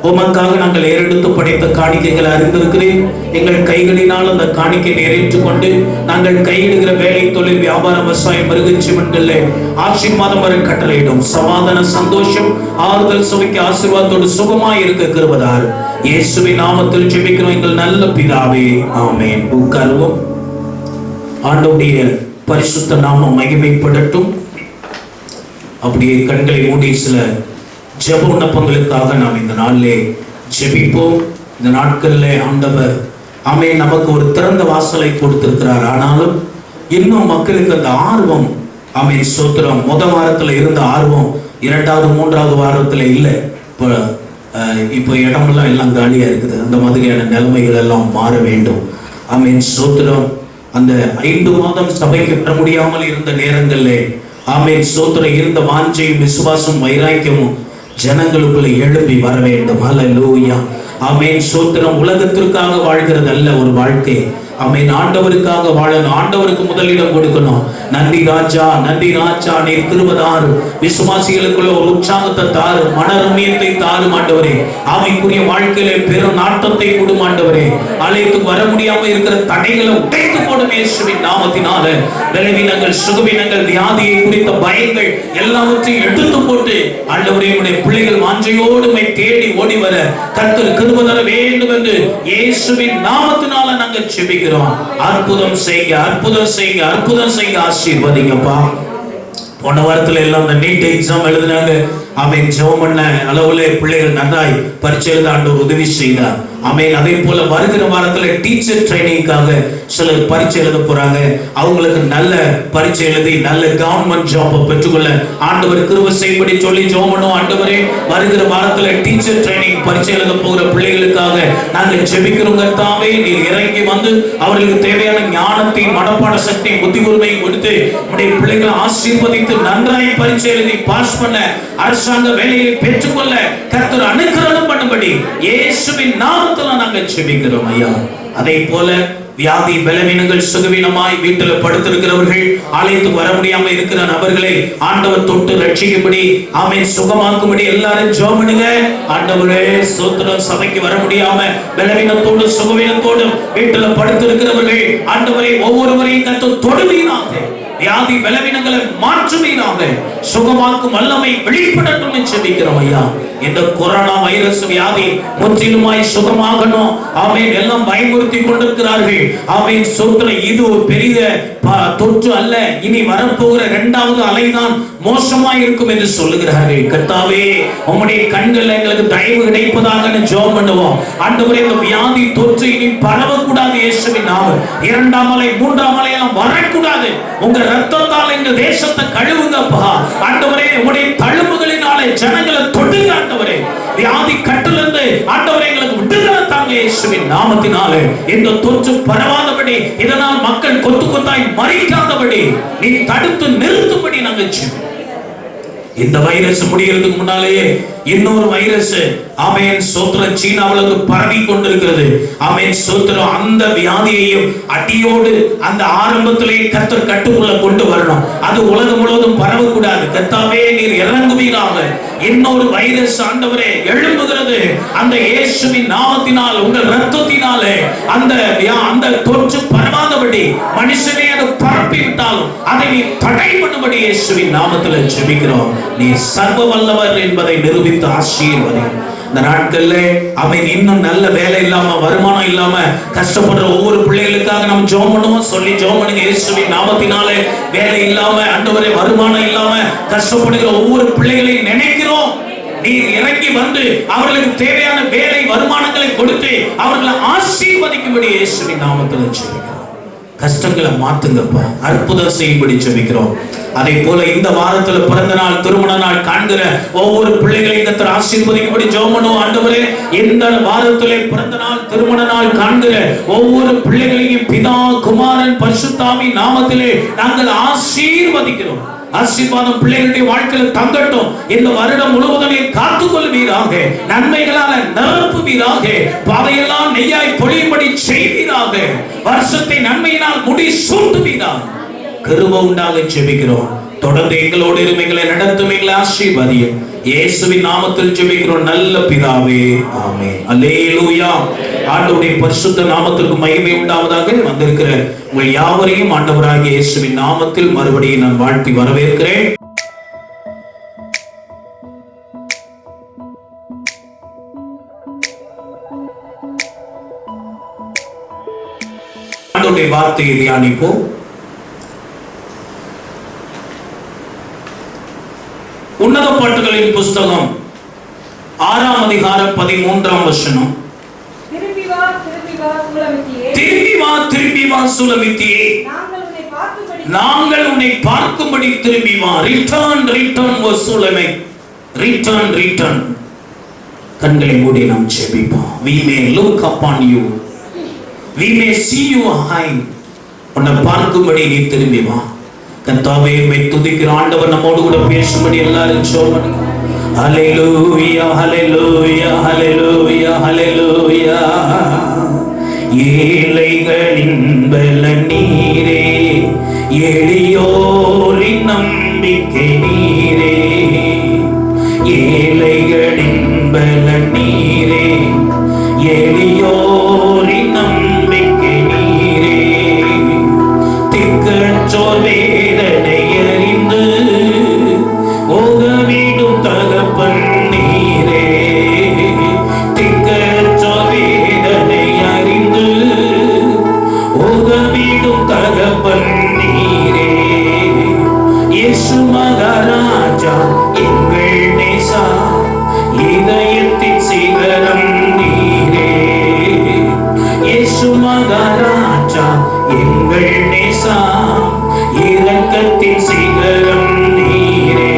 உமக்காக நாங்கள் ஏறெடுத்து படைத்த காணிக்கைகளை அறிந்திருக்கிறேன். எங்கள் கைகளினால் அந்த காணிக்கை நிறைவேற்றிக் கொண்டு நாங்கள் கையிடுகிற வேலை, தொழில், வியாபாரம், விவசாயம், மிருகஜீவன்களில் ஆசீர்வாதம் வர கட்டளையிடும். சமாதான, சந்தோஷம், ஆறுதல், சுவைக்கு ஆசீர்வாதத்தோடு சுகமாய் இருக்க கிருபைதார். இயேசுவின் நாமத்தில் ஜெபிக்கிறோம் எங்கள் நல்ல பிதாவே, ஆமென். உட்காருவோம். ஆண்டவருடைய பரிசுத்த நாமம் மகிமைப்படட்டும். அப்படியே கண்களை மூடி சில ஜெப விண்ணப்பங்களுக்காக நாம் இந்த நாளிலே ஜெபிப்போம். இந்த நாட்களில் ஆண்டவர் ஆமென் நமக்கு ஒரு திறந்த வாசலை கொடுத்திருக்கிறார். ஆனாலும் இன்னும் மக்களுக்கு அந்த ஆர்வம், ஆமென் ஸ்தோத்திரம், முதல் வாரத்தில் இருந்த ஆர்வம் இரண்டாவது மூன்றாவது வாரத்தில் இல்லை. இப்போ இடமெல்லாம் எல்லாம் காலியா இருக்குது. அந்த மாதிரியான நிலைமைகள் எல்லாம் மாற வேண்டும். ஆமென் ஸ்தோத்திரம். அந்த 5 மாதம் சபைக்கு பெற முடியாமல் இருந்த நேரங்களிலே ஆமென் ஸ்தோத்திரம் இருந்த வாஞ்சையும் விசுவாசம் வைராக்கியமும் ஜனங்களுக்குள்ள எழுப்பி வர வேண்டும். ஹல்லேலூயா. ஆமென் ஸ்தோத்திரம். உலகத்திற்காக வாழ்கிறது அல்ல ஒரு வாழ்க்கை. ஆமென் ஆண்டவருக்காக வாழணும். ஆண்டவருக்கு முதலிடம் கொடுக்கணும். நன்றி ராஜா, நன்றி ராஜா, நீர் கிருபைதார். விசுவாசிகளுக்குள்ள ஒரு உற்சாகத்தை தாரு, மனரமியத்தை தாரு ஆண்டவரே. ஆமைக்குரிய வாழ்க்கையிலே பெரும் நாட்டத்தை கொடும் ஆண்டவரே. ஆலயத்துக்கு வர முடியாம இருக்கிற தடைகளை உடைத்து போடும் இயேசுவின் நாமத்தினால. பலவீனங்கள், சுகவீனங்கள், வியாதியை குறித்த பயங்கள் எல்லாவற்றையும் எடுத்து போட்டு ஆண்டவரே உடைய பிள்ளைகள் வாஞ்சையோடு தேடி ஓடி வர கர்த்தர் கிருபை தர வேண்டும் என்று இயேசுவின் நாமத்தினால நாங்கள் ஜெபிக்கிறோம். அற்புதம் செய்யுங்க, அற்புதம் செய்யுங்க, அற்புதம் செய்யுங்க. ஆசீர்வதிங்கப்பா. போன வாரத்துல எல்லாம் அந்த நீட் எக்ஸாம் எழுதினாங்க. ஆமென் ஜெபம் பண்ண அளவுல பிள்ளைகள் நன்றாய் பரீட்சை எழுத ஆண்டவர் உதவி செய்தார். ஆமென். அதே போல வருகிற வாரத்துல டீச்சர் ட்ரைனிங்காக சிலர் பரீட்சை எழுத போறாங்க. அவங்களுக்கு நல்ல பரீட்சை எழுதி நல்ல கவர்மெண்ட் ஜாப் பெற்றுக்கொள்ள ஆண்டவர் கிருபை செய்யும்படி சொல்லி ஜெபம் பண்ணுவோம். ஆண்டவரே, வருகிற வாரத்துல டீச்சர் ட்ரைனிங் பரீட்சை எழுத போகிற பிள்ளைகளுக்காக நாங்கள் ஜெபிக்கிறோம். கர்த்தாவே, நீர் இறங்கி வந்து அவர்களுக்கு தேவையான ஞானத்தை, மனப்பாட சக்தி, புத்தி கூர்மையை கொடுத்து உடைய பிள்ளைகளை ஆசீர்வதித்து நன்றாய் பரீட்சை எழுதி பாஸ் பண்ண அரசாங்க வேலையை பெற்றுக்கொள்ள கர்த்தர் அனுக்கிரகம் பண்ணும்படி இயேசுவின் நாமத்தில் நாங்கள் ஜெபிக்கிறோம் ஐயா. அதே போல வியாதி, பலவீனங்கள், சுகவீனமாய் வீட்டில் படுத்திருக்கிறவர்கள், ஆலயத்துக்கு வர முடியாம இருக்கிற நபர்களை ஆண்டவர் தொட்டு ரட்சிக்கும்படி, ஆமென் சுகமாக்கும்படி எல்லாரும் ஜெபம் பண்ணுங்க. ஆண்டவரே ஸ்தோத்திரம். சபைக்கு வர முடியாம பலவீனத்தோடு சுகவீனத்தோடு வீட்டில் படுத்திருக்கிறவர்கள் ஆண்டவரே ஒவ்வொருவரையும் கர்த்தர் தொடுவீராக. வியாதி பலவீனங்களை மாற்றுவீராக. சுகமாக்கும் வல்லமை வெளிப்படட்டும் என்று ஜெபிக்கிறோம் ஐயா. இந்த கொரோனா வைரஸ் வியாதி முற்றிலுமாய் சுகமாகணும். ஆமென். எல்லாம் பயமுறுத்தி கொண்டிருக்கிறார்கள். ஆமென் ஸ்தோத்திரம். இது ஒரு பெரிய தொற்று அல்ல, இனி வரப்போகிற 2வது அலைதான் மோசமாய் இருக்கும் என்று சொல்லுகிறார்கள். கர்த்தாவே, உம்முடைய கண்கள் எங்களுக்கு தயவு கிடைப்பதாக ஜெபம் பண்ணுவோம். ஆண்டவரே, இந்த வியாதி தொற்று இனி பரவக்கூடாது இயேசுவின் நாமம். 2ஆம் அலை 3ஆம் அலை எல்லாம் வரக்கூடாது. உங்க ரத்தத்தால் இந்த தேசத்தை கழுவுங்கப்பா. ஆண்டவரே, உம்முடைய தழும்புகளினாலே ஜனங்களை தொடுங்க ஆண்டவரே. வியாதி கட்டிலிருந்து ஆண்டவரே எங்களுக்கு விடுதலை தாங்க இயேசுவின் நாமத்தினாலே. இந்த தொற்று பரவாதபடி, இதனால் மக்கள் கொத்து கொத்தாய் மறிக்காதபடி நீ தடுத்து நிறுத்தும்படி நாங்கள் ஜெபிக்கிறோம். இந்த வைரஸ் முடியறதுக்கு முன்னாலேயே இன்னொரு வைரஸ் ஆமென் ஸ்தோத்திரம் சீனாவுக்கு பரவி கொண்டிருக்கிறது. ஆமென் ஸ்தோத்திரம். அந்த வியாதியையும் அடியோடு அந்த ஆரம்பத்திலேயே கர்த்தர் கட்டுக்குள்ள கொண்டு வரணும். அது உலகம் முழுவதும் பரவக்கூடாது. கர்த்தாவே, நீர் இறங்குவீராக. இன்னொரு வைரஸ் ஆண்டவரே எழும்புகிறது. அந்த இயேசுவின் நாமத்தினால், உங்கள் இரத்தத்தினாலே அந்த தொற்று பரவாதபடி மனுஷனே அதை பரப்பி விட்டாலும் அதை நீ தடை பண்ணும்படி இயேசுவின் நாமத்தில் ஜெபிக்கிறோம். நீ சர்வ வல்லவர் என்பதை நிரூபித்து ஆசீர்வதி. இந்த நாட்கள்ல அவன் இன்னும் நல்ல வேலை இல்லாம, வருமானம் இல்லாம கஷ்டப்படுற ஒவ்வொரு பிள்ளைகளுக்காக நம்ம ஜெபம் பண்ணுவோம். சொல்லி ஜெபம் பண்ணுங்க. இயேசுவின் நாமத்தினாலே வேலை இல்லாம, ஆண்டவரே வருமானம் இல்லாம கஷ்டப்படுகிற ஒவ்வொரு பிள்ளைகளையும் நினைக்கிறோம். நீர் இறங்கி வந்து அவர்களுக்கு தேவையான வேலை, வருமானங்களை கொடுத்து அவர்களை ஆசீர்வதிக்கும்படி இயேசுவின் நாமத்தில் ஜெபிக்கிறோம். கஷ்டங்களை மாத்துங்கப்பா. அற்புதம் செய்யும்படி ஜெபிக்கிறோம். அதே போல இந்த வாரத்துல பிறந்த நாள், திருமண நாள் காண்கிற ஒவ்வொரு பிள்ளைகளையும் கர்த்தர் ஆசீர்வதிக்கும்படி ஜெபம் பண்ணுவோம். ஆண்டவரே, இந்த வாரத்திலே பிறந்த நாள், திருமண நாள் காண்கிற ஒவ்வொரு பிள்ளைகளையும் பிதா, குமாரன், பரிசுத்தாவின் நாமத்திலே நாங்கள் ஆசீர்வதிக்கிறோம். ஆசீர்வாதம் பிள்ளைகளுடைய வாழ்க்கையில தங்கட்டும். இந்த வருடம் முழுவதும் காத்துக்கொள்வீராக. நன்மைகளால நிரப்புவீராக. பாதையெல்லாம் நெய்யாய் பொழியும்படி செய்வீராக. வருஷத்தை நன்மையினால் முடி சூட்டுவீராக. கிருபை உண்டாக ஜெபிக்கிறோம். தொடர்ந்து எங்களோடு இருமைகளை நடத்தும், எங்களை ஆசீர்வதியும். இயேசுவின் நாமத்தில் ஜெபிக்கிறோம் நல்ல பிதாவே, ஆமென். அல்லேலூயா. ஆண்டவருடைய பரிசுத்த நாமத்திற்கு மகிமை உண்டாவதாக. வந்திருக்கிற உங்கள் யாவரையும் ஆண்டவராகிய இயேசுவின் நாமத்தில் மறுபடியும் நான் வாழ்த்தி வரவேற்கிறேன். ஆண்டவருடைய வார்த்தையை தியானிப்போம். உன்னத பாட்டுகளின் புஸ்தகம் 6ஆம் அதிகாரம் 13ஆம் வசனம். திரும்பி வா திரும்பி வா சுலமித்தியே, நாங்கள் உன்னை பார்க்கும்படி திரும்பி வா. ரிட்டர்ன் ரிட்டர்ன் ஓ சுலமை, ரிட்டர்ன் ரிட்டர்ன். கண்களை மூடி நாம் ஜெபிப்போம். We may look upon you, we may see you high. உன்னை பார்க்கும்படி நீ திரும்பி வா. கர்த்தாவே, உம்மை துதிக்கிற ஆண்டவர் நம்மோடு கூட பேசும்படி எல்லாரும் ஜெபம் பண்ணுங்க. ஹல்லேலூயா ஹல்லேலூயா ஹல்லேலூயா ஹல்லேலூயா. ஏழைகளின் பலன் நீரே, எளியோரின் நம்பிக்கை நீரே. ஏழைகளின் பலன் நீரே, எளியோரின் நம்பிக்கை நீரே. திக்கற்றோர் வேதனை அறிந்து ஓகவிடும் தகப்பன் நீரே. திக்கற்றோர் வேதனை அறிந்து ஓகவிடும் தகப்பன் நீரே. இயேசு மகாராஜா எங்கள் நேசா, இதயத்தின் சிகரம் நீரே. இயேசு மகாராஜா எங்கள் நேசா, இரக்கத்தின் சிகரம் நீரே.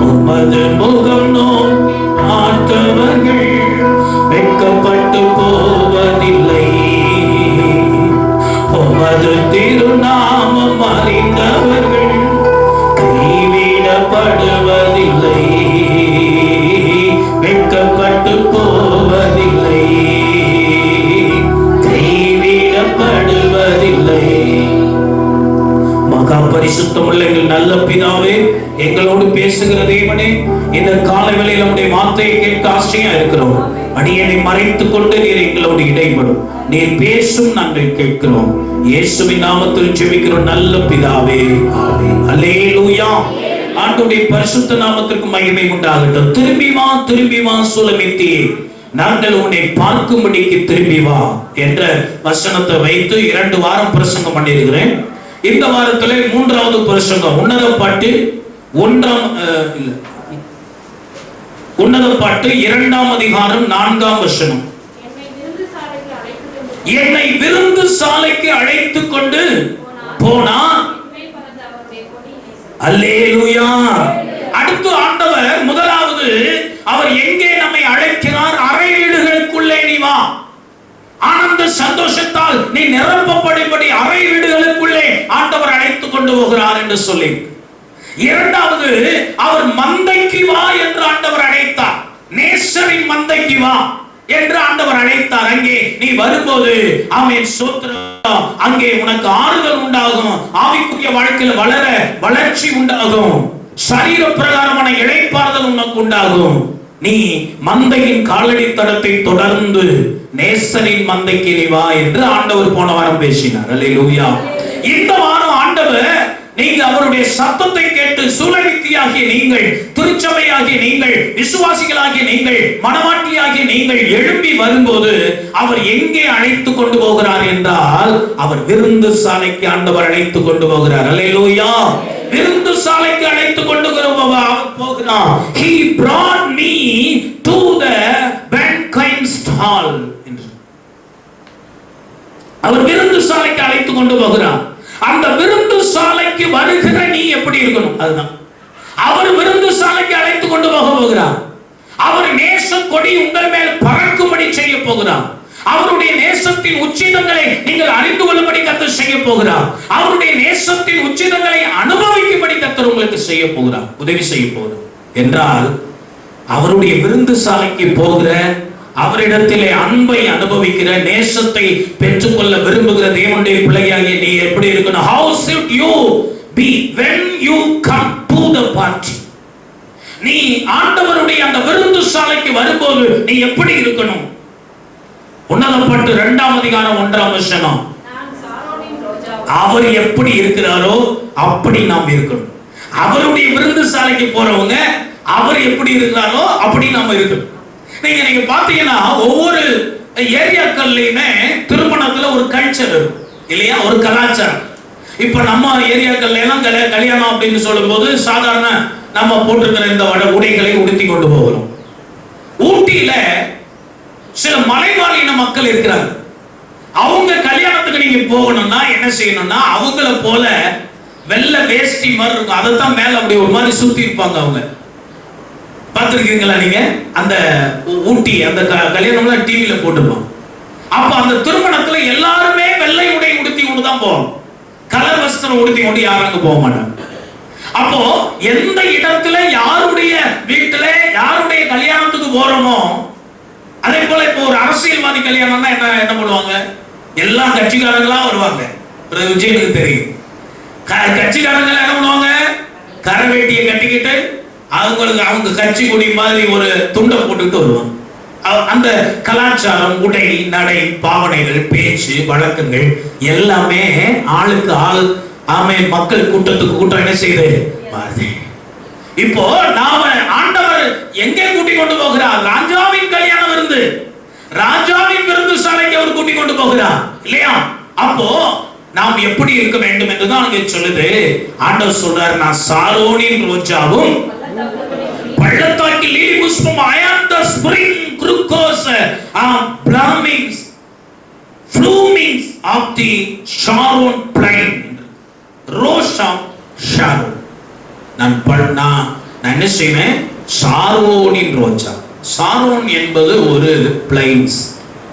உமது முகம் நோக்கி பார்த்தவர்கள் வெட்கப்பட்டு போவதில்லை. உமது திருநாமம் அறிந்தவர்கள் கைவிடப்படுவதில்லை. வெட்கப்பட்டு போவதில்லை, கைவிடப்படுவதில்லை. மகா பரிசுத்தமுள்ள எங்கள் நல்ல பிதாவே, எங்களோடு பேசுகிற தேவனே, இந்த காலை வேளையில் நம்முடைய வார்த்தையை கேட்க ஆசையா இருக்கிறோம். அடியனை மறைத்துக் கொண்டு நீர் எங்களோடு இடைப்படும். நீர் பேசும், நாங்கள் கேட்கிறோம். இயேசுவின் நாமத்தில் ஜெபிக்கிறோம் நல்ல பிதாவே, ஆமென். அல்லேலூயா. ஆண்டவருடைய பரிசுத்த நாமத்திற்கு மகிமை உண்டாகட்டும். திரும்பி வா திரும்பி வா சுலமித்தியே, நாங்கள் உன்னை பார்க்கும்படிக்கு திரும்பி வா என்ற வசனத்தை வைத்து 2 வாரம் பிரசங்கம் பண்ணியிருக்கிறேன். இந்த வாரத்திலே 3வது பிரசங்கம் உன்னத பாட்டு 2ஆம் அதிகாரம் 4ஆம் வசனம். என்னை விருந்து சாலைக்கு அழைத்துக் கொண்டு போனான். அல்லேலூயா. அடுத்து ஆண்டவர் முதலாவது அவர் எங்கே நம்மை அழைக்கிறார்? அறை வீடுகளுக்குள்ளே நீ வா. ஆனந்த சந்தோஷத்தால் நீ நிரப்பப்படும்படி அறை வீடுகளுக்குள்ளே ஆண்டவர் அழைத்துக் கொண்டு போகிறார் என்று சொல்லி, இரண்டாவது அவர் மந்தைக்கு வா என்று ஆண்டவர் அழைத்தார். நேசரின் மந்தைக்கு வா என்று ஆண்டவர் அழைத்தார். அங்கே நீ வரும்போது ஆமென் ஸ்தோத்திரம், அங்கே உனக்கு ஆறுதல் உண்டாகும். ஆவிக்குரிய வாழ்க்கையில் வளர்ச்சி உண்டாகும். சரீர பிரகாரமான இளைப்பாறுதல் உனக்கு உண்டாகும். நீ மந்தையின் காலடி தடத்தை தொடர்ந்து நேசரின் மந்தைக்கு நீ வா என்று ஆண்டவர் போன வாரம் பேசினார். அல்லேலூயா. இந்த வாரம் ஆண்டவர் நீங்க அவருடைய சத்தத்தை கேட்டு சுலமித்தியாகிய நீங்கள், திருச்சபையாகிய நீங்கள், விசுவாசிகளாகிய நீங்கள், மனவாட்டியாகிய நீங்கள் எழும்பி வரும்போது அவர் எங்கே அழைத்துக் கொண்டு போகிறார் என்றால், அவர் விருந்து சாலைக்கு ஆண்டவர் அழைத்துக் கொண்டு போகிறார். அல்லேலூயா. விருந்து சாலைக்கு அழைத்துக் கொண்டு போகிறார். He brought me to the banquet hall. அவர் விருந்து சாலைக்கு அழைத்துக் கொண்டு போகிறார். அந்த விருந்து சாலைக்கு வருகிற நீ எப்படி இருக்கணும்? அதுதான் அவர் விருந்து சாலைக்கு அழைத்து கொண்டு போகிறார். அவர் நேச கொடி உங்கள் மேல் பறக்கும்படி செய்ய போகிறார். அவருடைய நேசத்தின் உச்சிதங்களை நீங்கள் அறிந்து கொள்ளும்படி கர்த்தர் செய்ய போகிறார். அவருடைய நேசத்தின் உச்சிதங்களை அனுபவிக்கும்படி கர்த்தர் உங்களுக்கு செய்ய போகிறார், உதவி செய்ய போகிறார். என்றால் அவருடைய விருந்து சாலைக்கு போகிற, அவரிடத்திலே அன்பை அனுபவிக்கிற, நேசத்தை பெற்றுக்கொள்ள விரும்புகிற தேவனுடைய பிள்ளையாகிய நீ எப்படி இருக்கணும்? How should you be when you come to the party. நீ ஆண்டவருடைய அந்த விருந்து சாலைக்கு வரும்போது நீ எப்படி இருக்கணும்? உன்னதப்பட்டு 2ஆம் அதிகாரம் 1ஆம் வசனம். அவர் எப்படி இருக்கிறாரோ அப்படி நாம் இருக்கணும். அவருடைய விருந்து சாலைக்கு போறவங்க அவர் எப்படி இருக்கிறாரோ அப்படி நாம இருக்கணும். நீங்க பாத்தீங்கன்னா ஒவ்வொரு ஏரியாக்கள்லயுமே திருமணத்துல ஒரு கல்ச்சர் இருக்கும் இல்லையா, ஒரு கலாச்சாரம். இப்ப நம்ம ஏரியாக்கள்ல எல்லாம் கல்யாணம் அப்படின்னு சொல்லும் போது சாதாரண நம்ம போட்டிருக்கிற இந்த உடைகளை உடுத்தி கொண்டு போகிறோம். ஊட்டியில சில மலைவாழின மக்கள் இருக்கிறாங்க. அவங்க கல்யாணத்துக்கு நீங்க போகணும்னா என்ன செய்யணும்னா அவங்கள போல வெள்ளை வேஷ்டி மாதிரி இருக்கும், அதை தான் மேல அப்படி ஒரு மாதிரி சுத்தி இருப்பாங்க. அவங்க பார்த்துருக்கீங்களா நீங்க? அந்த ஊட்டி அந்த கல்யாணம்லாம் டிவியில போட்டுருப்பாங்க. அப்ப அந்த திருமணத்துல எல்லாருமே வெள்ளை உடை உடுத்தி கொண்டு தான் போவோம், கலர் வஸ்திரம் உடுத்தி கொண்டு யாரும் போக மாட்டாங்க. அப்போ எந்த இடத்துல யாருடைய வீட்டுல யாருடைய கல்யாணத்துக்கு போறோமோ அதே போல இப்போ ஒரு அரசியல்வாதி கல்யாணம்னா என்ன பண்ணுவாங்க, எல்லா கட்சிக்காரங்களா வருவாங்க. விஜயனுக்கு தெரியும், கட்சிக்காரங்க என்ன பண்ணுவாங்க, கரை வேட்டியை கட்டிக்கிட்டு அவங்க கட்சி கொடி மாதிரி ஒரு துண்டை போட்டுக்கிட்டு வருவாங்க. அந்த கலாச்சாரம், உடை, நடை, பாவனைகள், பேச்சு, வழக்கங்கள் எல்லாமே ஆளுக்கு ஆள் ஆமே மக்கள் கூட்டத்துக்கு கூட்டம் என்ன செய்யுது. இப்போ நாம ஆண்டவர் எங்கே கூட்டி கொண்டு போகிறார்? ராஜாவின் கல்யாணம் விருந்து, ராஜாவின் விருந்து சாலைக்கு அவர் கூட்டி கொண்டு போகிறார் இல்லையா? அப்போ நாம் எப்படி இருக்க வேண்டும் என்றுதான் அங்கே சொல்லுது. ஆண்டவர் சொல்றார், நான் சாரோனின் ரோஜாவும் பள்ளத்தாக்கில் lily Pushpam, I am the spring crocus, bloomings, flumings of the Sharon plain, rose of Sharon. நான் என்ன செய்வேன்? சாரோனின் ரோஜா. சாரோன் என்பது ஒரு பிளைன்ஸ்,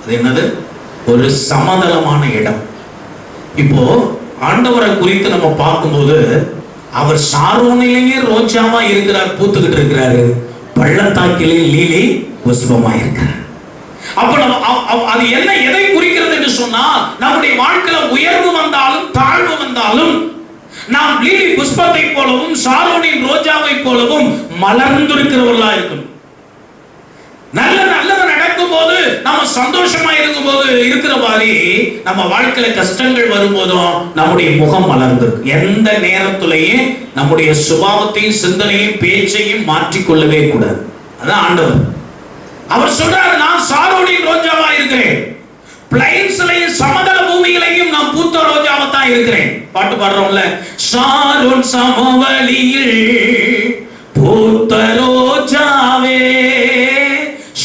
அது என்னது, ஒரு சமதளமான இடம். இப்போ ஆண்டவரை குறித்து நம்ம பார்க்கும்போது அவர் சாரோனிலேயே ரோஜாவா இருக்கிறார், பூத்துக்கிட்டு இருக்கிறாரு, பள்ளத்தாக்கிலே லீலி புஷ்பமா இருக்கிறார். அப்ப அது என்ன, எதை குறிக்கிறது என்று சொன்னா நம்முடைய வாழ்க்கையில உயர்வு வந்தாலும் தாழ்வு வந்தாலும் நாம் லீலி புஷ்பத்தை போலவும் சாரோனின் ரோஜாவை போலவும் மலர்ந்திருக்கிறவர்களா இருக்கணும். நல்லது நடக்கும் போது நம்ம சந்தோஷமா இருக்கும் போது இருக்கிற மாதிரி நம்ம வாழ்க்கையில கஷ்டங்கள் வரும்போதும் நம்முடைய முகம் மலர்ந்திருக்கு. எந்த நேரத்திலையும் நம்முடைய சுபாவத்தையும் சிந்தனையும் பேச்சையும் மாற்றிக்கொள்ளவே கூடாது. அதான் ஆண்டவர். அவர் சொல்றாரு, நான் சாரோனின் ரோஜாவா இருக்கிறேன், பிளைன்ஸ்லயும் சமதள பூமிகளையும் நான் பூத்த ரோஜாவா தான் இருக்கிறேன். பாட்டு பாடுறோம்ல, சாரோன் சமவெளியில் பூத்த ரோஜாவே,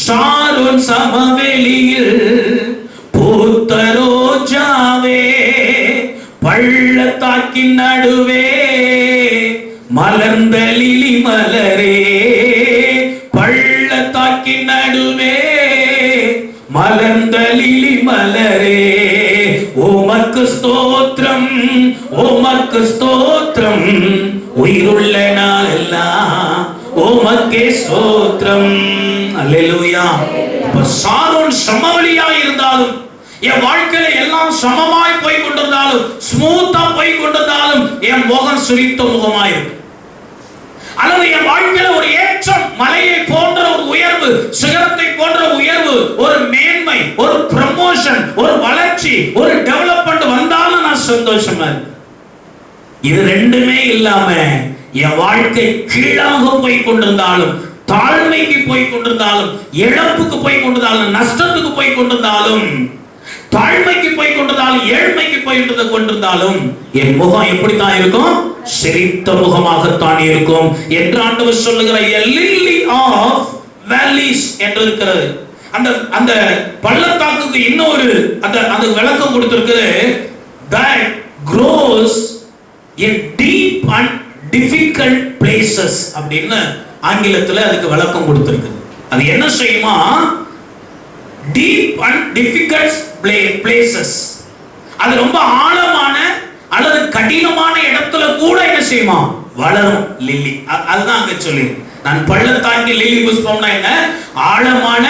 சாரோன் சமவெளியில் பூத்த ரோஜாவே, பள்ளத்தாக்கின் நடுவே மலர்ந்த லிலி மலரே, பள்ளத்தாக்கின் நடுவே மலர்ந்த லிலி மலரே, உமக்கு ஸ்தோத்திரம், உமக்கு ஸ்தோத்திரம், உயிருள்ள நாளெல்லாம் உமக்கே ஸ்தோத்திரம். அல்லேலூயா. இப்ப சாரோன் சமவெளியா இருந்தாலும், என் வாழ்க்கையில எல்லாம் சமமாய் போய் கொண்டிருந்தாலும், ஸ்மூத்தா போய் கொண்டிருந்தாலும் என் முகம் சுரித்த முகமாயிருக்கும். அல்லது என் வாழ்க்கையில ஒரு ஏற்றம், மலையை போன்ற ஒரு உயர்வு, சிகரத்தை போன்ற உயர்வு, ஒரு மேன்மை, ஒரு ப்ரமோஷன், ஒரு வளர்ச்சி, ஒரு டெவலப்மெண்ட் வந்தாலும் நான் சந்தோஷமா இருக்கேன். இது ரெண்டுமே இல்லாம என் வாழ்க்கை கீழாக போய் கொண்டிருந்தாலும், தாழ்மைக்கு போய் கொண்டிருந்தாலும், இழப்புக்கு போய் கொண்டிருந்தாலும், நஷ்டத்துக்கு போய் கொண்டிருந்தாலும், தாழ்மைக்கு போய் கொண்டிருந்தாலும், ஏழ்மைக்கு போய் கொண்டிருந்தாலும் என் முகம் எப்படித்தான் இருக்கும்? சிரித்த முகமாகத்தான் இருக்கும் என்று ஆண்டவர் சொல்லுகிற a lily of valleys என்று இருக்கிறது. அந்த பள்ளத்தாக்குக்கு இன்னொரு அந்த விளக்கம் கொடுத்திருக்கிறது, that grows in deep and difficult places அப்படின்னு ஆங்கிலத்துல அதுக்கு விளக்கம் கொடுத்திருக்குது. அது என்ன செய்யுமா? டீப் அண்ட் டிஃபிகல்ட் பிளேசஸ், அது ரொம்ப ஆழமான அல்லது கடினமான இடத்துல கூட என்ன செய்யுமா? வளரும் லில்லி. அதுதான் அங்க சொல்லி, நான் பள்ளத்தாக்கி லில்லி புஷ்பம்னா என்ன, ஆழமான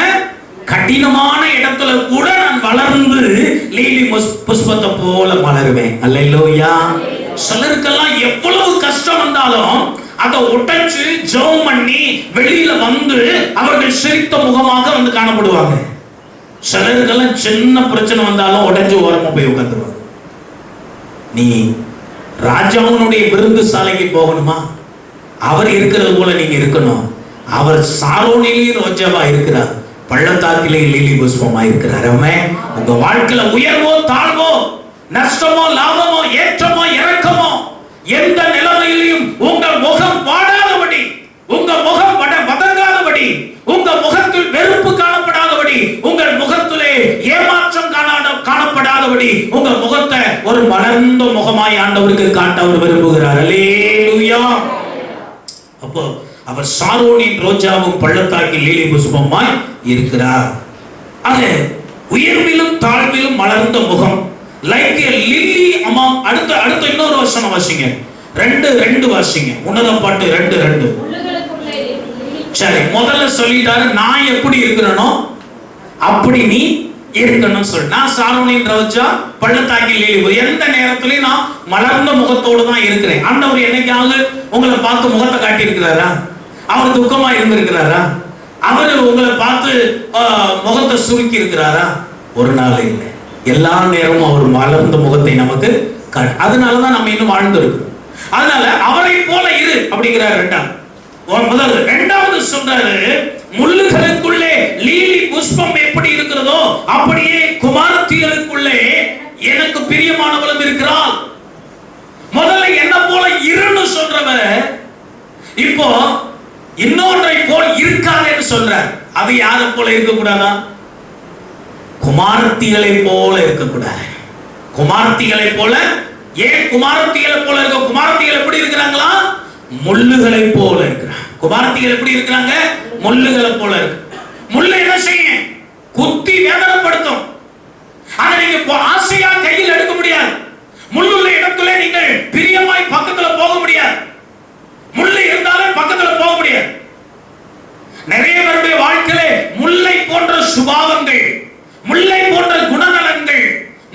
கடினமான இடத்துல கூட நான் வளர்ந்து லில்லி புஷ்பத்தை போல மலருவேன். அல்லேலூயா. சிலருக்கெல்லாம் எவ்வளவு கஷ்டம் வந்தாலும் அதை உடைச்சு ஜெபம் பண்ணி வெளியில வந்து அவர்கள் சிரித்த முகமாக வந்து காணப்படுவாங்க. சிலருக்கெல்லாம் சின்ன பிரச்சனை வந்தாலும் உடைஞ்சு ஓரமா போய் உட்காந்துருவாங்க. நீ ராஜாவுனுடைய விருந்து சாலைக்கு போகணுமா? அவர் இருக்கிறது போல நீங்க இருக்கணும். அவர் சாரோனிலே ரோஜாவா இருக்கிறார், பள்ளத்தாக்கிலே லீலி புஷ்பமா இருக்கிறார். உங்க வாழ்க்கையில உயர்வோ தாழ்வோ, நஷ்டமோ லாபமோ, ஏற்றமோ இறக்கமோ, எந்த நிலைமையிலும் உங்கள் முகம் வாடாதபடி, உங்க முகம் வதங்காதபடி, உங்க முகத்தில் வெறுப்பு காணப்படாதபடி, உங்கள் முகத்திலே ஏமாற்றம் காணப்படாதபடி உங்க முகத்தை ஒரு மலர்ந்த முகமாய் ஆண்டவருக்கு காட்ட அவர் விரும்புகிறார். அல்லேலூயா. அப்போ அவர் சாரோனின் ரோஜாவும் பள்ளத்தாக்கில் லீலி புஷ்பமாய் இருக்கிறார். ஆக உயர்விலும் தாழ்விலும் மலர்ந்த முகம், லைக் எ லில்லி அமாங். அடுத்த இன்னொரு வசனம் வாசிங்க, 2:2 வாசிங்க. உன்னத பாட்டு 2:2. சரி, முதல்ல சொல்லிட்டாரு நான் எப்படி இருக்கிறனோ அப்படி நீ இருக்கணும் சொல்லு. நான் சாரோனின் ரோஜா, பள்ளத்தாக்கில் லீலி. எந்த நேரத்திலையும் நான் மலர்ந்த முகத்தோடு தான் இருக்கிறேன். ஆண்டவர் என்னைக்காவது உங்களை பார்த்து முகத்தை காட்டி இருக்கிறாரா? அவர் துக்கமா இருந்திருக்கிறாரா? அவர் உங்களை பார்த்து முகத்தை சுருக்கி இருக்கிறாரா? ஒரு நாள் இல்லை. எல்லா நேரமும் அவர் மலர்ந்த முகத்தை நமக்கு அதனாலதான் நம்ம இன்னும் வாழ்ந்திருக்கோம். அதனால அவரை போல இரு அப்படிங்கிறார். இரண்டாவது சொல்றாரு, முள்ளுகளுக்குள்ளே லீலி புஷ்பம் எப்படி இருக்கிறதோ அப்படியே குமாரத்திகளுக்குள்ளே எனக்கு பிரியமானவளும் இருக்கிறாள். முதல்ல என்ன போல இருன்னு சொல்றவர் இப்போ இன்னொன்றை போல் இருக்காதுன்னு சொல்றார். அது யாரை போல இருக்கக்கூடாதா? குமாரத்திகளை போல இருக்கக்கூடாது. குமாரத்திகளை போல. ஏன் குமாரத்திகளை போல இருக்க? குமாரத்திகள் எப்படி இருக்கிறாங்களா? முள்ளுகளை போல இருக்கிறாங்க. குமாரத்திகள் எப்படி இருக்கிறாங்க? முள்ளுகளை போல இருக்கு. முள்ளு என்ன செய்யும்? குத்தி வேதனைப்படுத்தும். அதை நீங்க ஆசையா கையில் எடுக்க முடியாது. முள்ளுள்ள இடத்துல நீங்கள் பிரியமாய் பக்கத்துல போக முடியாது. முள்ளு இருந்தாலும் பக்கத்துல போக முடியாது. நிறைய பேருடைய வாழ்க்கையில முல்லை போன்ற சுபாவங்கள், முல்லை போன்ற குணநலன்கள்,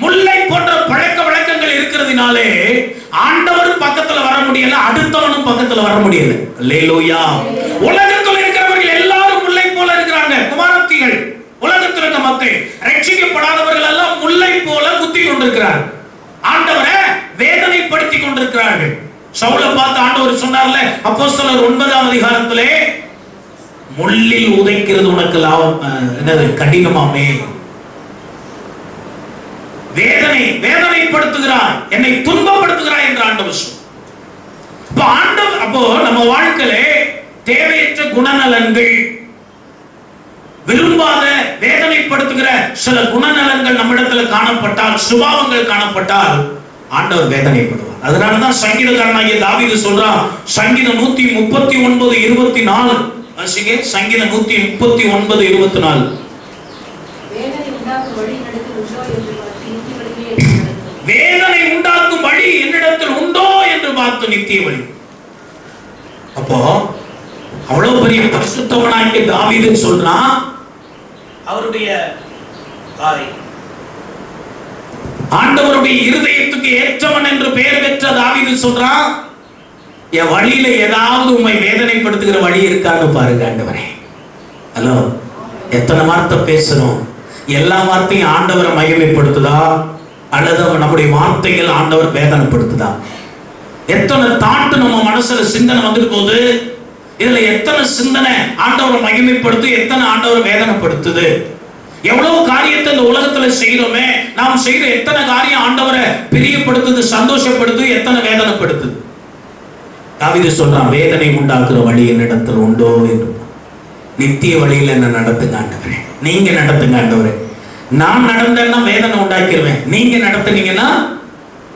முல்லை போன்ற பழக்க வழக்கங்கள் இருக்கிறதுனாலே ஆண்டவர் பக்கத்துல வர முடியல, அடுத்தவனும் பக்கத்துல வர முடியல. அல்லேலூயா. உலகத்தில் இருக்கிறவர்கள் எல்லாரும் முல்லை போல இருக்கிறாங்க, குமாரத்திகள். உலகத்தில் இருக்க மக்கள், ரட்சிக்கப்படாதவர்கள் எல்லாம் முல்லை போல குத்தி கொண்டிருக்கிறார்கள், ஆண்டவரை வேதனைப்படுத்தி கொண்டிருக்கிறார்கள். சவுலை பார்த்து ஆண்டவர் சொன்னார்ல, அப்போஸ்தலர் 9ஆம் அதிகாரத்திலே, முள்ளில் உதைக்கிறது உனக்கு லாபம் என்னது கடினமாமே, வேதனைப்படுத்துகிறாய், என்னை துன்பப்படுத்துகிறாய் என்று ஆண்டவர் சொன்னார். அப்போ நம்ம வாழ்க்கையில தேவையற்ற குணநலன்கள், விரும்பாத வேதனைப்படுத்துகிற சில குணநலன்கள் நம்மிடத்தில் காணப்பட்டால், சுபாவங்கள் காணப்பட்டால் ஆண்டவர் வேதனைப்படுவார். அதனாலதான் சங்கீதக்காரனாகிய தாவீது சொல்றான், சங்கீதம் 139:24. வாசிங்க, சங்கீதம் 139:24. வேதனை உண்டாக்கும் வழி என்னிடத்தில் உண்டோ என்று பார்த்து நித்திய வழி. அப்போ அவ்வளவு பெரிய பரிசுத்தவனாகிய தாவீது சொல்றான், அவருடைய ஆண்டவருடைய இருதயத்துக்கு ஏற்றவன் என்று பெயர் பெற்ற தாவீது சொல்றான், என் வழியில ஏதாவது உண்மை வேதனைப்படுத்துகிற வழி இருக்கான்னு பாருங்க ஆண்டவரே. ஹலோ, எத்தனை வார்த்தை பேசணும்? எல்லா வார்த்தையும் ஆண்டவரை மகிமைப்படுத்துதா அல்லது நம்முடைய வார்த்தைகள் ஆண்டவர் வேதனைப்படுத்துதா? எத்தனை தாட்டு நம்ம மனசுல சிந்தனை வந்துட்டு போகுது. இதுல எத்தனை சிந்தனை ஆண்டவரை மகிமைப்படுத்து, எத்தனை ஆண்டவரை வேதனைப்படுத்துது? எவ்வளவு காரியத்தை இந்த உலகத்துல செய்யறோமே, நாம் செய்யற எத்தனை காரியம் ஆண்டவரை பிரியப்படுத்துது, சந்தோஷப்படுத்து, எத்தனை வேதனைப்படுத்துது? தாவீது சொல்றான், வேதனை உண்டாக்குற வழி என்னிடத்தில் உண்டோ என்று. நித்திய வழியில் என்ன நடத்துங்க ஆண்டவரே, நீங்க நடத்துங்க ஆண்டவரே. நான் நடந்தேன்னா வேதனை உண்டாக்கிடுவேன், நீங்க நடத்துனீங்கன்னா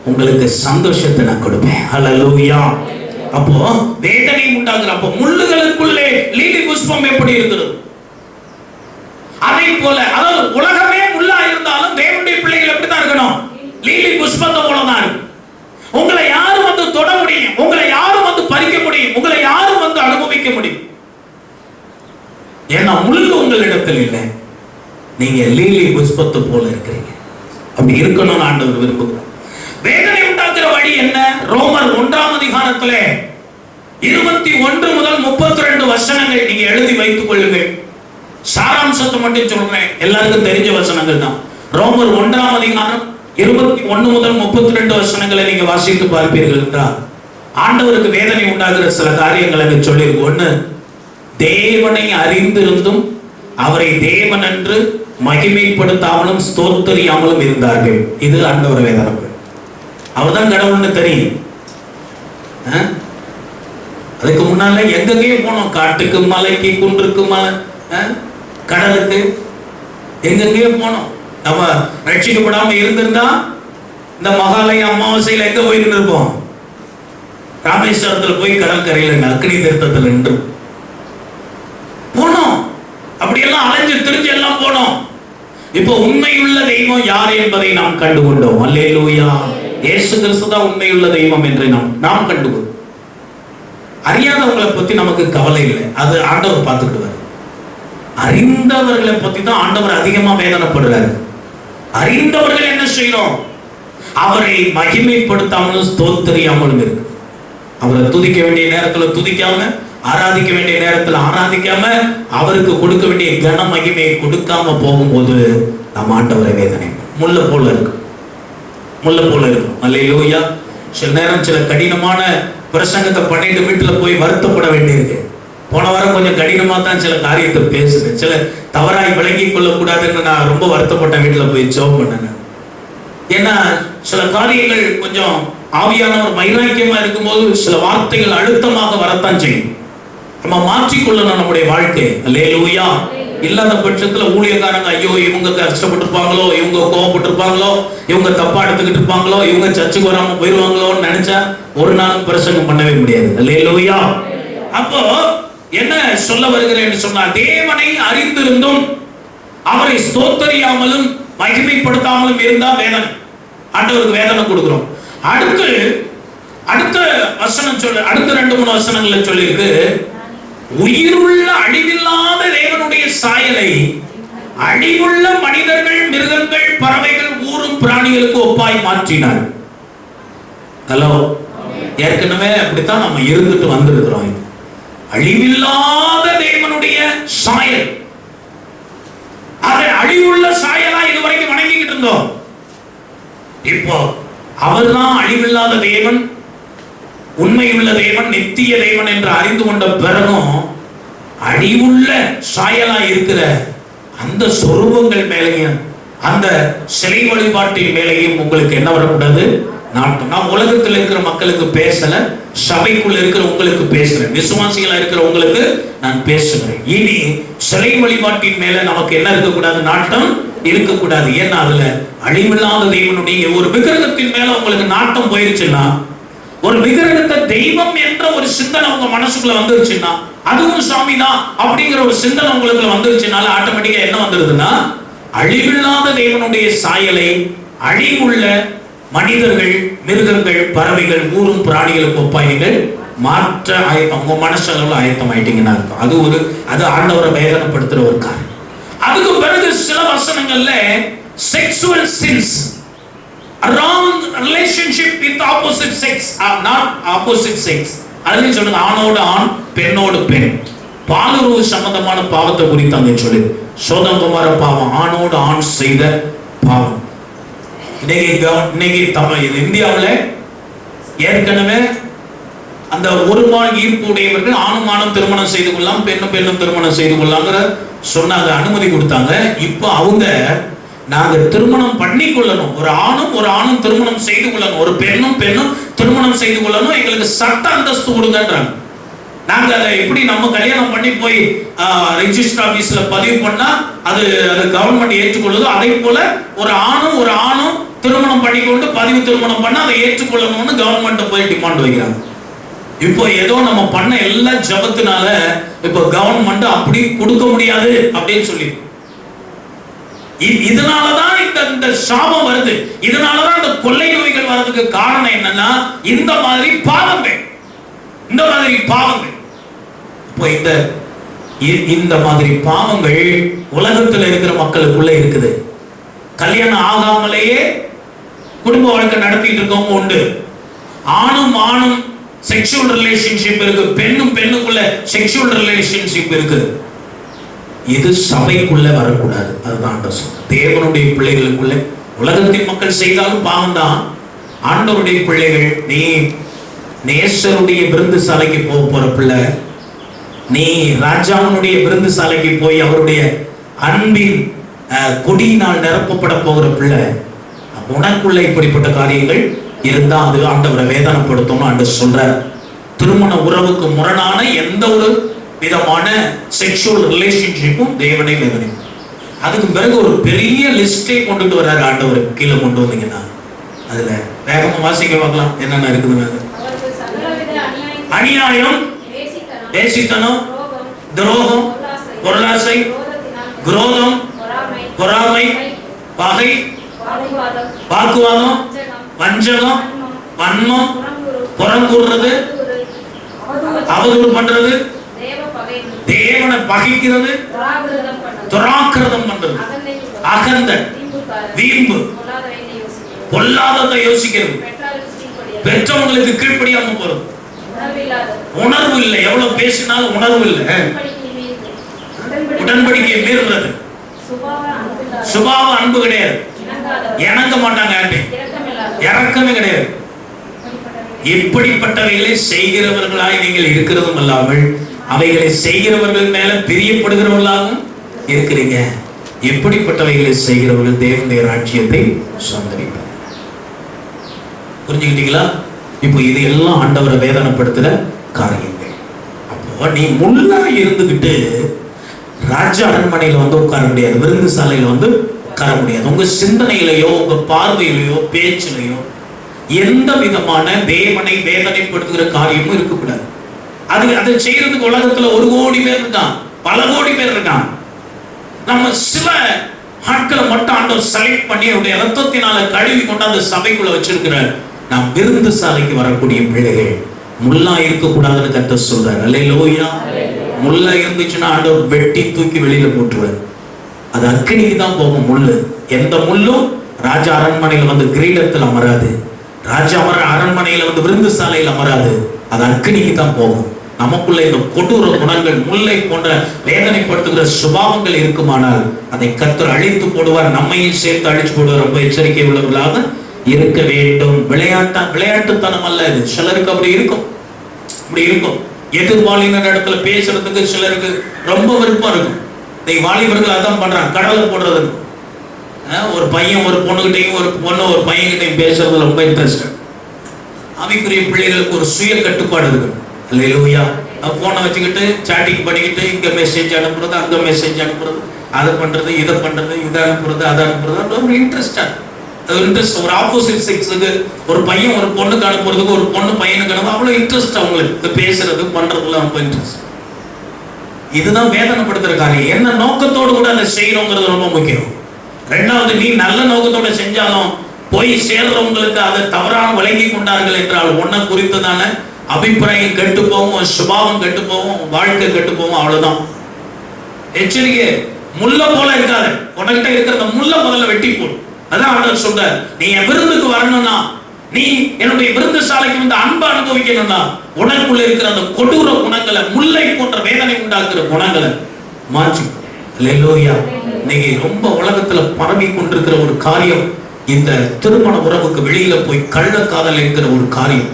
உங்களுக்கு சந்தோஷத்தை நான் கொடுப்பேன். ஹல்லேலூயா. அப்போ வேதனை உண்டாக்குற, அப்போ முள்ளுகளுக்குள்ளே லீலி புஷ்பம் எப்படி இருக்கிறது அதை போல, அதாவது உலகமே முள்ளா இருந்தாலும் தேவனுடைய பிள்ளைகள் எப்படித்தான் இருக்கணும்? லீலி புஷ்பத்தை போலதான் இருக்கும். உங்களை யாரும் வந்து தொட முடியும், உங்களை யாரும் வந்து பறிக்க முடியும், உங்களை யாரும் வந்து அனுபவிக்க முடியும். ஏன்னா முள்ளு உங்களிடத்தில் இல்லை, நீங்க லீலி புஷ்பத்தை போல இருக்கிறீங்க. அப்படி இருக்கணும்னு ஆண்டவர் விரும்புகிறார். வேதனை உண்டாக்குற வழி என்ன? ரோமர் 1ஆம் அதிகாரத்திலே 21 முதல் 32 வசனங்கள் நீங்க எழுதி வைத்துக் கொள்ளுங்கள். சாராம்சத்தை மட்டும் சொல்றேன், எல்லாருக்கும் தெரிஞ்ச வசனங்கள் தான். ரோமர் 1ஆம் அதிகாரம் 21 முதல் 32 வசனங்களை நீங்க வாசித்து பார்ப்பீர்கள் என்றால் ஆண்டவருக்கு வேதனை உண்டாகிற சில காரியங்களை சொல்லியிருக்கு. ஒண்ணு, தேவனை அறிந்திருந்தும் அவரை தேவன் என்று மகிமைப்படுத்தாமலும் ஸ்தோத்தரியாமலும் இருந்தார்கள். இது ஆண்டவர் வேதனை. அவர்தான் கடவுள்னு தெரியும். அதுக்கு முன்னால எங்கெங்கே போனோம்? காட்டுக்கு, மலைக்கு, குன்றுக்கு, மலை, கடலுக்கு, எங்கெங்கே போனோம். நம்ம ரட்சிக்கப்படாம இருந்திருந்தா இந்த மகாலய அமாவாசையில எங்க போயிட்டு இருப்போம்? ராமேஸ்வரத்துல போய் கடற்கரையில அக்னி தீர்த்தத்தில் நின்று போனோம். அப்படியெல்லாம் அலைஞ்சு திரிஞ்சு எல்லாம் போனோம். இப்போ உண்மையுள்ள தெய்வம் யார் என்பதை நாம் கண்டுகொண்டோம். அல்லேலூயா. இயேசு கிறிஸ்து தான் உண்மையுள்ள தெய்வம் என்று நாம் கண்டுகொண்டோம். அறியாதவங்களை பத்தி நமக்கு கவலை இல்லை, அது ஆண்டவர் பார்த்துக்கிடுவார். அறிந்தவர்களை பத்தி தான் ஆண்டவர் அதிகமா வேதனைப்படுறாரு. அறிந்தவர்கள் என்ன செய்யணும்? அவரை மகிமைப்படுத்தாமலும் ஸ்தோத்திரியாமலும் இருக்கு. அவரை துதிக்க வேண்டிய நேரத்துல துதிக்காம, ஆராதிக்க வேண்டிய நேரத்துல ஆராதிக்காம, அவருக்கு கொடுக்க வேண்டிய கன மகிமையை கொடுக்காம போகும்போது நம்ம ஆண்டவரை வேதனை முள்ள போல இருக்கு, முள்ள போல இருக்கும். அல்லேலூயா. சில நேரம் சில கடினமான பிரசங்கத்தை பண்ணிட்டு வீட்டுல போய் வருத்தப்பட வேண்டியிருக்கு. போன வாரம் கொஞ்சம் கடினமா தான் சில காரியத்தை பேசுறேன், சில தவறாய் விளங்கி கொள்ளக்கூடாதுன்னு நான் ரொம்ப வருத்தப்பட்ட வீட்டுல போய் ஜெபம் பண்ணேன். ஏன்னா சில காரியங்கள் கொஞ்சம் ஆவியானவர் வைராக்கியமா இருக்கும்போது சில வார்த்தைகள் அழுத்தமாக வரத்தான் செய்யும். நம்ம மாற்றிக்கொள்ளணும் நம்முடைய வாழ்க்கை. அல்லேலூயா. இல்லாத பட்சத்துல ஊழியக்காரங்க ஐயோ இவங்க கஷ்டப்பட்டிருப்பாங்களோ, இவங்க கோவப்பட்டிருப்பாங்களோ, இவங்க தப்பா எடுத்துக்கிட்டு இருப்பாங்களோ, இவங்க சர்ச்சுக்கு வராம போயிருவாங்களோன்னு நினைச்சா ஒரு நாள் பிரசங்கம் பண்ணவே முடியாது. அல்லேலூயா. அப்போ என்ன சொல்ல வருகிறேன்னு சொன்னா, தேவனை அறிந்திருந்தும் அவரை ஸ்தோத்தரியாமலும் மகிமைப்படுத்தாமலும் இருந்தா வேதனை, ஆண்டவருக்கு வேதனை கொடுக்கிறோம். அடுத்த வசனம் சொல்ல, அடுத்த 2-3 வசனங்களை சொல்லியிருக்கு. உயிருள்ள அழிவில்லாத தேவனுடைய சாயலை அழிவுள்ள மனிதர்கள், மிருகங்கள், பறவைகள், ஊரும் பிராணிகளுக்கு ஒப்பாய் மாற்றினார். ஹலோ, ஏற்கனவே அப்படித்தான் நம்ம இருந்துட்டு வந்திருக்கிறோம். அழிவில்லாத தேவனுடைய சாயல், அதை அழிவுள்ள சாயலா இதுவரைக்கும் வணங்கிக்கிட்டு இருந்தோம். இப்போ அவர்தான் அழிவில்லாத தேவன், உண்மையுள்ள தேவன், நித்திய தேவன் என்று அறிந்து கொண்ட பிறகும் அழிவுள்ள சாயலா இருக்கிற அந்த சொரூபங்கள் மேலேயும் அந்த சிலை வழிபாட்டின் மேலேயும் உங்களுக்கு என்ன வரக்கூடாது? நாட்டம். நான் உலகத்தில் இருக்கிற மக்களுக்கு பேசல, சபைக்குள்ள இருக்கிற உங்களுக்கு பேசுறேன், விசுவாசிகளா இருக்கிற உங்களுக்கு நான் பேசுகிறேன். இனி சிலை வழிபாட்டின் மேல நமக்கு என்ன இருக்கக்கூடாது? நாட்டம் இருக்கக்கூடாது. ஏன்னா அதுல அழிவில்லாத தேவனுடைய ஒரு விக்கிரகத்தின் மேல உங்களுக்கு நாட்டம் போயிருச்சுன்னா, ஒரு விக்கிரகத்தை தெய்வம் என்ற ஒரு சிந்தனை உங்க மனசுக்குள்ள வந்துருச்சுன்னா, அதுவும் சாமி தான் அப்படிங்கிற ஒரு சிந்தனை உங்களுக்கு வந்துருச்சுனால ஆட்டோமேட்டிக்கா என்ன வந்துருதுன்னா, அழிவில்லாத தேவனுடைய சாயலை அழிவுள்ள மனிதர்கள், மிருகங்கள், பறவைகள், ஊரும் பிராணிகளுக்கு ஒப்பாயிகள் மாற்ற உங்க மனசளவில் ஆயத்தம் ஆயிட்டீங்கன்னா அது ஆண்டவரை வேதனைப்படுத்துற ஒரு காரியம். அதுக்கு பிறகு சில வசனங்கள்ல sexual sins, wrong relationship with opposite sex, not opposite sex, அதுலயும் சொல்லுங்க ஆணோடு ஆண், பெண்ணோடு பெண், பாலுறவு சம்பந்தமான பாவத்தை குறித்து அங்கே சொல்லி சோதகுமார பாவம், ஆணோடு ஆண் செய்த பாவம். இன்னைக்கு இந்தியாவில் ஏற்கனவே அந்த ஒருபால் ஈர்ப்பு உடையவர்கள் ஆணும் ஆணும் திருமணம் செய்து கொள்ளலாம், பெண்ணும் பெண்ணும் திருமணம் செய்து கொள்ளலாங்கிற சொன்னாங்க, அனுமதி கொடுத்தாங்க. இப்போ அவங்க நாங்க திருமணம் பண்ணி கொள்ளணும், ஒரு ஆணும் திருமணம் செய்து கொள்ளணும், ஒரு பெண்ணும் திருமணம் செய்து கொள்ளணும், எங்களுக்கு சட்ட அந்தஸ்து கொடுங்கன்றாங்க. நாங்க அதை எப்படி நம்ம கல்யாணம் பண்ணி போய் ரெஜிஸ்டர் ஆபீஸ்ல பதிவு பண்ணா அது கவர்மெண்ட் ஏற்றுக்கொள்ளுதோ, அதே போல ஒரு ஆணும் திருமணம் பண்ணிக்கொண்டு பதிவு திருமணம் பண்ணா அதை ஏற்றுக்கொள்ளணும்னு கவர்மெண்ட் போய் டிமாண்ட் வைக்கிறாங்க. இப்போ ஏதோ நம்ம பண்ண எல்லா ஜபத்தினால இப்போ கவர்மெண்ட் அப்படி கொடுக்க முடியாது அப்படின்னு சொல்லி, இதனாலதான் இந்த சாபம் வருது. இதனாலதான் இந்த கொள்ளை நோய்கள் வர்றதுக்கு காரணம் என்னன்னா இந்த மாதிரி பாவங்கள். இப்போ இந்த மாதிரி பாவங்கள் உலகத்தில் இருக்கிற மக்களுக்குள்ள இருக்குது. கல்யாணம் ஆகாமலேயே குடும்ப வாழ்க்கை நடத்திட்டு இருக்கவங்க உண்டு. ஆணும் ஆணும் செக்ஷுவல் ரிலேஷன்ஷிப் இருக்கு, பெண்ணும் பெண்ணுக்குள்ள செக்ஷுவல் ரிலேஷன்ஷிப் இருக்கு. இது சபைக்குள்ள வரக்கூடாது. அதுதான் தேவனுடைய பிள்ளைகளுக்குள்ள. உலகத்தின் மக்கள் செய்தாலும் பாவம் தான். ஆண்டவருடைய பிள்ளைகள், நீ நேசருடைய விருந்து சாலைக்கு போற பிள்ளை, நீ ராஜாவுடைய விருந்து சாலைக்கு போய் அவருடைய அன்பின் கொடியினால் நிரப்பப்பட போகிற பிள்ளை, உனக்குள்ள இப்படிப்பட்ட காரியங்கள் இருந்தா அது ஆண்டவரை வேதனைப்படுத்தும். ஆண்டவர் சொல்றார், திருமண உறவுக்கு முரணான எந்த ஒரு விதமான செக்ஷுவல் ரிலேஷன்ஷிப்பும் தேவனை வேதனைக்கும். அதுக்கு பிறகு ஒரு பெரிய லிஸ்டே கொண்டுட்டு வர்றாரு ஆண்டவர். கீழே கொண்டு வந்தீங்கன்னா அதுல வேகமா வாசிக்க பார்க்கலாம் என்னென்ன இருக்குது. அநியாயம், வேசித்தனம், துரோகம், பொருளாசை, குரோதம், பொறாமை, பகை, வாக்குவாதம், வஞ்சகம், வன்மம், புறங்கூறுறது, அவதூறு பண்றது, தேவனை பகைக்கிறது, துராக்கிரதம் பண்றது, அகந்த, வீம்பு, பொல்லாததை யோசிக்கிறது, பெற்றவங்களுக்கு கீழ்ப்படியாம போறது, உணர்வு இல்லை, எவ்வளவு பேசினாலும் உணர்வு இல்லை, உடன்படிக்கை மீறுறது, சுபாவ அன்பு கிடையாது, இணங்க மாட்டாங்க, இறக்கமே கிடையாது. இப்படிப்பட்டவைகளை செய்கிறவர்களாய் நீங்கள் இருக்கிறதும் அல்லாமல் அவைகளை செய்கிறவர்கள் மேல பிரியப்படுகிறவர்களாகவும் இருக்கிறீங்க. எப்படிப்பட்டவைகளை செய்கிறவர்கள் தேவனுடைய ராஜ்யத்தை சொந்தரிப்பார். புரிஞ்சுக்கிட்டீங்களா? இப்போ இது எல்லாம் ஆண்டவரை வேதனைப்படுத்துற காரியங்கள். அப்போ நீ முன்னா இருந்துகிட்டு ராஜ அரண்மனையில வந்து உட்கார முடியாது, விருந்து சாலையில வந்து உட்கார முடியாது. உங்க சிந்தனையிலையோ உங்க பார்வையிலையோ பேச்சிலையோ எந்த விதமான தேவனை வேதனைப்படுத்துகிற காரியமும் இருக்கக்கூடாது. அதை செய்யறதுக்கு உலகத்துல 1 கோடி பேர் இருக்கான், பல கோடி பேர் இருக்கான். நம்ம சில ஆட்களை மட்டும் ஆண்டவர் செலக்ட் பண்ணி அவருடைய ரத்தத்தினால கழுவி கொண்டு அந்த சபைக்குள்ள வச்சிருக்கிறார். நாம் விருந்து சாலைக்கு வரக்கூடிய பிள்ளைகள் முள்ளா இருக்கக்கூடாதுன்னு கர்த்தர் சொல்றார். அல்லேலூயா. முள்ளா இருந்துச்சுன்னா ஆண்டவர் வெட்டி தூக்கி வெளியில போட்டுருவார். அது அக்கினிக்கு தான் போகும் முள்ளு. எந்த முள்ளும் ராஜா அரண்மனையில வந்து கிரீடத்தில் அமராது, ராஜா அரண்மனையில வந்து விருந்து சாலையில் அமராது. அது அக்கினிக்கு தான் போகும். நமக்குள்ள இந்த கொடூர குணங்கள், முல்லை போன்ற வேதனைப்படுத்துகிற சுபாவங்கள் இருக்குமானால் அதை கர்த்தர் அழித்து போடுவார், நம்மையும் சேர்த்து அழிச்சு போடுவார். ரொம்ப எச்சரிக்கை உள்ளவர்களாக இருக்க வேண்டும். விளையாட்டுத்தனம் அல்ல இது. சிலருக்கு அப்படி இருக்கும், அப்படி இருக்கும். எதிர்வாளினர் இடத்துல பேசுறதுக்கு சிலருக்கு ரொம்ப விருப்பம் இருக்கும். வாலிபர்கள் அதான் பண்றாங்க, கடலை போடுறது. ஒரு பையன் ஒரு பொண்ணுகிட்டையும் ஒரு பொண்ணு ஒரு பையன்கிட்டையும் பேசுறது ரொம்ப இன்ட்ரெஸ்ட். ஆவிக்குரிய பிள்ளைகளுக்கு ஒரு சுய கட்டுப்பாடு இருக்கு. அல்லேலூயா. போனை வச்சுக்கிட்டு சாட்டிங் பண்ணிக்கிட்டு இங்க மெசேஜ் அனுப்புறது, அங்க மெசேஜ் அனுப்புறது, அதை பண்றது, இதை பண்றது, இதை அனுப்புறது, அதை அனுப்புறது, ஒரு இன்ட்ரெஸ்டா இன்ட்ரெஸ்ட். ஒரு ஆப்போசிட் செக்ஸுக்கு ஒரு பையன் ஒரு பொண்ணுக்கு அனுப்புறதுக்கு ஒரு பொண்ணு பையனுக்கு அனுப்புறது அவ்வளவு இன்ட்ரெஸ்ட். அவங்களுக்கு பேசுறது பண்றதுல ரொம்ப இன்ட்ரெஸ்ட். இதுதான் வேதனைப்படுத்துற காரியம். என்ன நோக்கத்தோடு கூட அதை செய்யறோங்கிறது ரொம்ப முக்கியம். ரெண்டாவது, நீ நல்ல நோக்கத்தோட செஞ்சாலும் போய் சேர்றவங்களுக்கு அதை தவறான விளங்கி கொண்டார்கள் என்றால் உன்னை குறித்ததான அபிப்பிராயம் கெட்டு போகும், சுபாவம் கெட்டு போகும், வாழ்க்கை கெட்டு போகும். அவ்வளவுதான். எச்சரிக்கை. முள்ள போல இருக்காது. உனக்கிட்ட இருக்கிற முள்ள முதல்ல வெட்டி போடு. அதான் ஆண்டவர் சொல்றார், நீ என் விருந்துக்கு வரணும்னா, நீ என்னுடைய விருந்து சாலைக்கு வந்து அன்பு அனுபவிக்கணும்னா உனக்குள்ள இருக்கிற அந்த கொடூர குணங்களை, முல்லை போன்ற வேதனை உண்டாக்குற குணங்களை மாற்றி. அல்லேலூயா. இன்னைக்கு ரொம்ப உலகத்துல பரவி கொண்டிருக்கிற ஒரு காரியம் இந்த திருமண உறவுக்கு வெளியில போய் கள்ளக்காதல் என்கிற ஒரு காரியம்.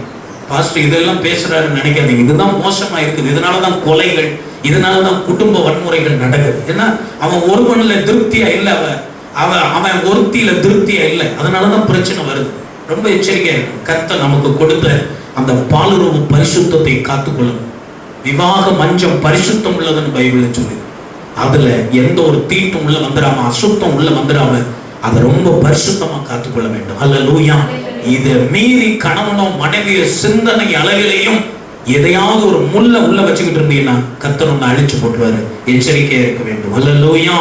பாஸ்டர் இதெல்லாம் பேசுறாருன்னு நினைக்காதீங்க. இதுதான் மோசமா இருக்குது. இதனாலதான் கொலைகள், இதனாலதான் குடும்ப வன்முறைகள் நடக்குது. ஏன்னா அவன் ஒருவன்ல திருப்தியா இல்லை, அவன் ஒருத்தியில திருப்தியா இல்லை. அதனாலதான் பிரச்சனை வருது. ரொம்ப எச்சரிக்கையா இருக்கு. கர்த்தர் நமக்கு கொடுத்த அந்த பாலுறவு பரிசுத்தத்தை காத்துக்கொள்ளணும். விவாக மஞ்சம் பரிசுத்தம் உள்ளதுன்னு பைபிள் சொல்லி, அதுல எந்த ஒரு தீட்டும் உள்ள வந்துடாம, அசுத்தம் உள்ள வந்துடாம அதை ரொம்ப பரிசுத்தமா காத்துக்கொள்ள வேண்டும். அல்லேலூயா. இதை மீறி கணவனோ மனைவியோ சிந்தனை அளவிலையும் எதையாவது ஒரு முள்ள உள்ள வச்சுக்கிட்டு இருந்தீங்கன்னா கர்த்தர் ஒண்ணு அழிச்சு போட்டுவாரு. எச்சரிக்கையா இருக்க வேண்டும். அல்லேலூயா.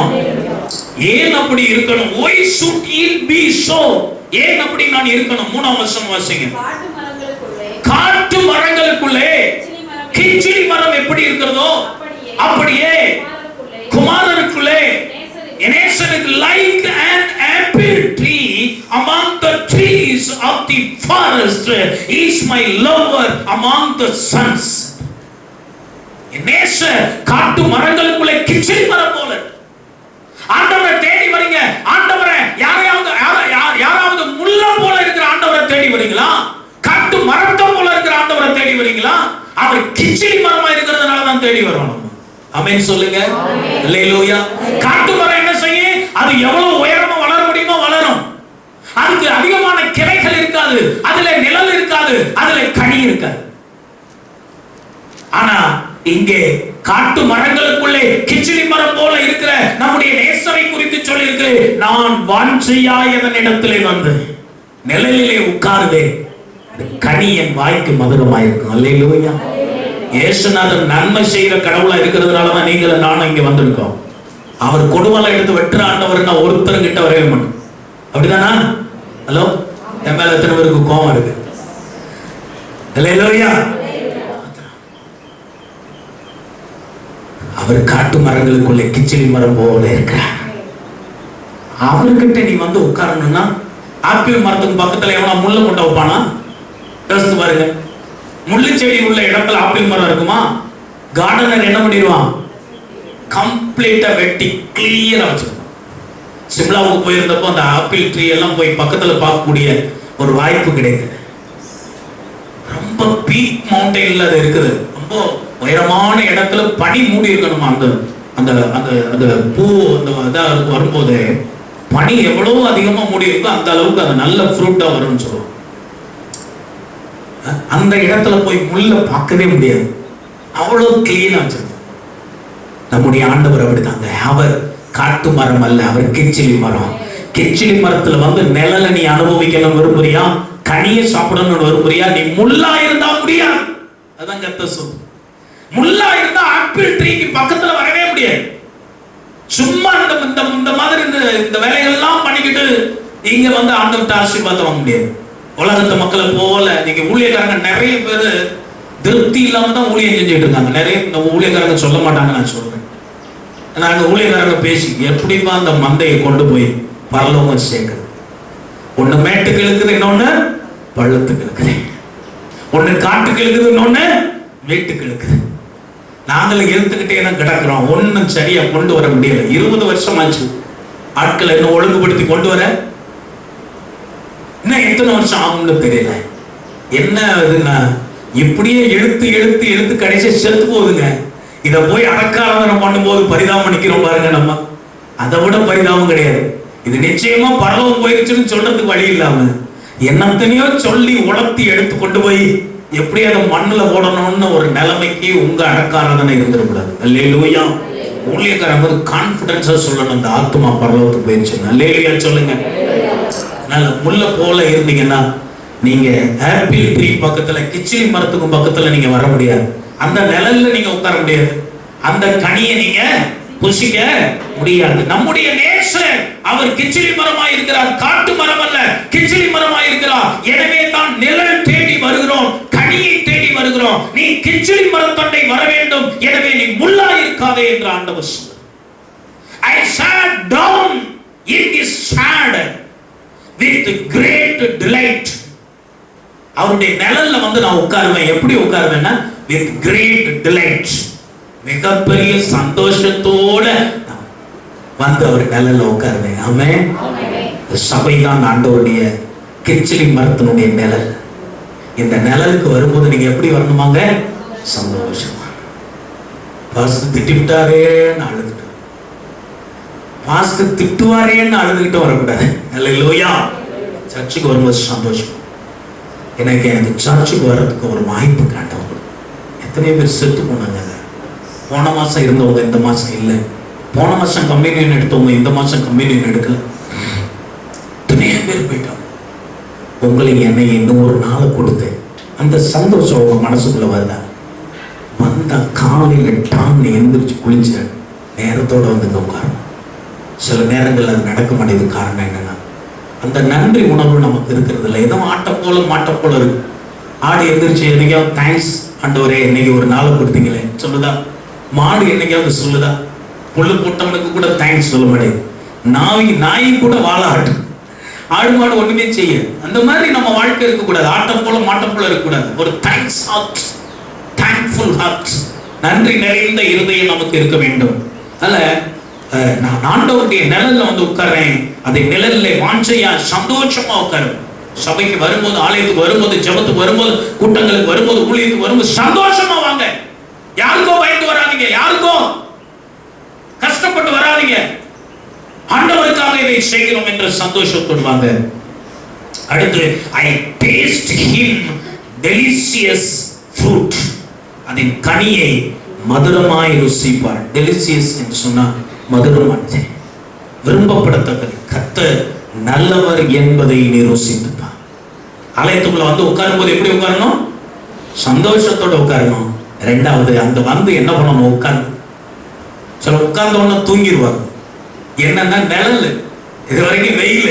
ஏன் அப்படி இருக்கணும்? Why should it be so? ஏன் அப்படி நான் இருக்கணும்? 3ஆம் வசனம் வாசிங்க. காட்டு மரங்களுக்குள்ளே கிச்சிலி மரம் எப்படி இருக்கிறதோ அப்படியே குமாரனுக்குள்ளே எனேசனுக்கு like an apple tree among the trees trees of the forest is my lover among the sons. நேச காட்டு மரங்களுக்குள்ளே கிச்சிலி மரம் போல. ஆண்டவரை தேடி வரீங்க. ஆண்டவரை யாராவது முள்ள போல இருக்கிற ஆண்டவரை தேடி வரீங்களா? காட்டு மரத்தம் போல இருக்கிற ஆண்டவரை தேடி வரீங்களா? அவர் கிச்சிலி மரமா இருக்கிறதுனால தான் தேடி வரணும். ஆமென் சொல்லுங்க. அல்லேலூயா. காட்டு மரம் என்ன செய்யும்? அது எவ்வளவு உயரமா வளர முடியுமோ வளரும். அதுக்கு அதிகமான கிளைகள் இருக்காது, அதுல நிழல் இருக்காது, அதுல கனி இருக்காது. ஆனா இங்கே காட்டு மரங்களுக்குள்ளே கிச்சிலி மரம் போல இருக்கிற நம்முடைய நேசரை குறித்து சொல்லி இருக்கிறேன். நான் வாஞ்சையாய் அவனிடத்திலே வந்து நிழலிலே உட்காருவேன், கனி என் வாய்க்கு மதுரமாயிருக்கும். அல்லேலூயா. இயேசுநாதர் நன்மை செய்கிற கடவுளா இருக்கிறதுனால தான் நீங்களும் நானும் இங்க வந்திருக்கோம். அவர் கொடுவாளை எடுத்து வெட்டுற ஆண்டவர்னா ஒருத்தரும் கிட்ட வரவே மாட்டோம். அப்படிதானா? ஹலோ, என் மேல எத்தனை பேருக்கு கோபம் இருக்கு? அல்லேலூயா. அவர் காட்டு மரங்களுக்குள்ளே கிச்சிலி மரம் போல இருக்கிறார். அவர்கிட்ட நீ வந்து உட்காரணும்னா ஆப்பிள் மரத்துக்கு பக்கத்துல எவனா முள்ள கொண்டு வைப்பானா? யோசித்து பாருங்க. முள்ளு செடி உள்ள இடத்துல ஆப்பிள் மரம் இருக்குமா? கார்டனர் என்ன பண்ணிடுவான்? கம்ப்ளீட்டா வெட்டி கிளியரா வச்சிருப்பான். சிம்லாவுக்கு போயிருந்தப்போ அந்த ஆப்பிள் ட்ரீ எல்லாம் போய் பக்கத்துல பார்க்கக்கூடிய ஒரு வாய்ப்பு கிடைக்குது. ரொம்ப பீக் மவுண்டன்ல அது இருக்குது. ரொம்ப உயரமான இடத்துல பனி மூடி இருக்கணுமா? அந்த அந்த அந்த அந்த பூ அந்த வரும்போது பனி எவ்வளவு அதிகமா மூடி இருக்கோ அந்த அளவுக்கு அது நல்ல ஃப்ரூட்டா வரும்னு சொல்லுவோம். அந்த இடத்துல போய் முள்ள பார்க்கவே முடியாது, அவ்வளவு கிளீனா வச்சிருக்கோம். நம்முடைய ஆண்டவர் அப்படித்தாங்க. அவர் காட்டு மரம் அல்ல, அவர் கிச்சிலி மரம். கிச்சிலி மரத்துல வந்து நிழலை நீ அனுபவிக்கணும் விரும்புறியா? கனியை சாப்பிடணும்னு விரும்புறியா? நீ முள்ளா இருந்தா முடியாது. அதான் கர்த்தர் சொல்லுது. முள்ளா இருந்தா ஆப்பிள் ட்ரீக்கு பக்கத்துல வரவே முடியாது. சும்மா இந்த மாதிரி இந்த வேலைகள் எல்லாம் பண்ணிக்கிட்டு இங்க வந்து ஆண்டவர்ட்ட ஆசீர்வாதம் வாங்க முடியாது. உலகத்து மக்களை போல நீங்க ஊழியக்காரங்க நிறைய பேர் திருப்தி இல்லாம தான் ஊழியம் செஞ்சுட்டு இருக்காங்க. நிறைய இந்த ஊழியக்காரங்க சொல்ல மாட்டாங்க, நான் சொல்றேன். நாங்க ஊழியக்காரங்க பேசி எப்படிப்பா அந்த மந்தையை கொண்டு போய் பரலோகம் சேர்க்குது? ஒண்ணு மேட்டுக்கு இழுக்குது, இன்னொன்னு பள்ளத்துக்கு இழுக்குது. ஒண்ணு காட்டுக்கு இழுக்குது, இன்னொன்னு வீட்டுக்கு இழுக்குது. நாங்களும் இழுத்துக்கிட்டே தான் கிடக்குறோம். ஒன்னும் சரியா கொண்டு வர முடியல. 20 வருஷம் ஆச்சு. ஆட்களை இன்னும் ஒழுங்குபடுத்தி கொண்டு வர இன்னும் எத்தனை வருஷம் ஆகும்னு தெரியல. என்ன இதுன்னா இப்படியே இழுத்து இழுத்து இழுத்து கடைசி செத்து போகுதுங்க. இதை போய் அடக்காரம் பண்ணும்போது பரிதாபம் நிக்கிறோம் பாருங்க. நம்ம அதை விட பரிதாபம் கிடையாது. இது நிச்சயமா பரலோகம் போயிருச்சுன்னு சொல்றதுக்கு வழி இல்லாம என்னத்தனையோ சொல்லி உளர்த்தி எடுத்து கொண்டு போய் எப்படி அதை மண்ணுல ஓடணும்னு ஒரு நிலைமைக்கு உங்க அடக்காரதனை இருந்துடக்கூடாது. அல்லேலூயா. ஊழியக்காரங்க கான்பிடன்ஸா சொல்லணும், இந்த ஆத்மா பரலோகத்துக்கு போயிருச்சு. அல்லேலூயா சொல்லுங்க. அதனால முள்ள போல இருந்தீங்கன்னா நீங்க ஆப்பிள் ட்ரீ பக்கத்துல கிச்சிலி மரத்துக்கும் பக்கத்துல நீங்க வர முடியாது. அந்த நிழல்ல நீங்க உட்கார முடியாது. அந்த கனியை நீங்க புசிக்க முடியாது. நம்முடைய நேசர் அவர் கிச்சிலி மரமாய் இருக்கிறார், காட்டு மரம் அல்ல, கிச்சிலி மரமாய் இருக்கிறார். எனவே தான் நிழல் தேடி வருகிறோம், கனியை தேடி வருகிறோம். நீ கிச்சிலி மரத்தண்டை வர வேண்டும், எனவே நீ முள்ளா இருக்காதே என்று ஆண்டவர் சொல்றார். I sat down in his shadow with great delight. அவருடைய நிழல்ல வந்து நான் உட்காருவேன். எப்படி உட்காருவேன்னா with great delight, மிகப்பெரிய சந்தோஷத்தோட வந்து அவர் நிழல்ல உட்காருவேன். ஆமென். சபைதான் ஆண்டவருடைய கிச்சிலி மரத்தினுடைய நிழல். இந்த நிழலுக்கு வரும்போது நீங்க எப்படி வரணுமாங்க? சந்தோஷமா. பாஸ்டர் திட்டிவிட்டாரேன்னு அழுதுட்டு, பாஸ்டர் திட்டுவாரேன்னு அழுதுகிட்டு வரக்கூடாது. அல்லேலூயா. சர்ச்சுக்கு வரும்போது சந்தோஷம். எனக்கு சர்ச்சுக்கு வர்றதுக்கு ஒரு வாய்ப்பு காட்டவும். எத்தனை பேர் செத்து போனாங்க. போன மாசம் இருந்தவங்க இந்த மாசம் இல்லை. போன மாசம் கம்யூனியன் எடுத்தவங்க இந்த மாசம் கம்யூனியன் எடுக்கல. எத்தனையோ பேர் போயிட்டாங்க. உங்களுக்கு என்னை இன்னும் ஒரு நாளை கொடுத்து அந்த சந்தோஷம் உங்க மனசுக்குள்ள வருதா? வந்தா காலையில டான்னு எழுந்திரிச்சு குளிச்சு நேரத்தோட வந்து உட்காரும். சில நேரங்கள் அது நடக்க மாட்டேது. காரணம் என்னன்னா அந்த நன்றி உணர்வு நமக்கு இருக்கிறது இல்லை. ஏதோ ஆட்டை போல மாட்டை போல இருக்கு. ஆடு எந்திரிச்சு என்னைக்காவது தேங்க்ஸ் ஆண்டவரே இன்னைக்கு ஒரு நாளை கொடுத்தீங்களே சொல்லுதா? மாடு என்னைக்காவது சொல்லுதா? புல்லு போட்டவனுக்கு கூட தேங்க்ஸ் சொல்ல மாட்டேங்குது. நாய் கூட வாழாட்டு. ஆடு மாடு ஒண்ணுமே செய்ய. அந்த மாதிரி நம்ம வாழ்க்கை இருக்கக்கூடாது. ஆட்டம் போல மாட்டம் போல இருக்கக்கூடாது. ஒரு தேங்க்ஸ் ஹார்ட், தேங்க்ஃபுல் ஹார்ட், நன்றி நிறைந்த இருதயம் நமக்கு இருக்க வேண்டும். அதனால நான் ஆண்டவருடைய நிழல்ல வந்து உட்கார்றேன். அதை நிழல்ல வாஞ்சையா சந்தோஷமா உட்காரு. சபைக்கு வரும்போது, ஆலயத்துக்கு வரும்போது, ஜெபத்துக்கு வரும்போது, கூட்டங்களுக்கு வரும்போது, ஊழியத்துக்கு வரும்போது சந்தோஷமா வாங்க. யாருக்கோ பயந்து வராதீங்க, யாருக்கோ கஷ்டப்பட்டு வராதீங்க. ஆண்டவருக்காக இதை செய்கிறோம் என்ற சந்தோஷத்தோடு வாங்க. அடுத்து I taste him delicious fruit, அதன் கனியை மதுரமாய் ருசிப்பார். டெலிசியஸ் என்று சொன்னா மதுரமானது, விரும்பப்படத்தக்கது. கர்த்தர் நல்லவர் என்பதை நீ ருசித்துப்பார். ஆலயத்துக்குள்ள வந்து உட்காரும் போது எப்படி உட்காரணும்? சந்தோஷத்தோட உட்காரணும். ரெண்டாவது, அந்த வந்து என்ன பண்ணணும்? உட்கார்ந்து சில உட்கார்ந்த உடனே தூங்கிடுவாங்க. என்னன்னா நிழல், இது வரைக்கும் வெயில்,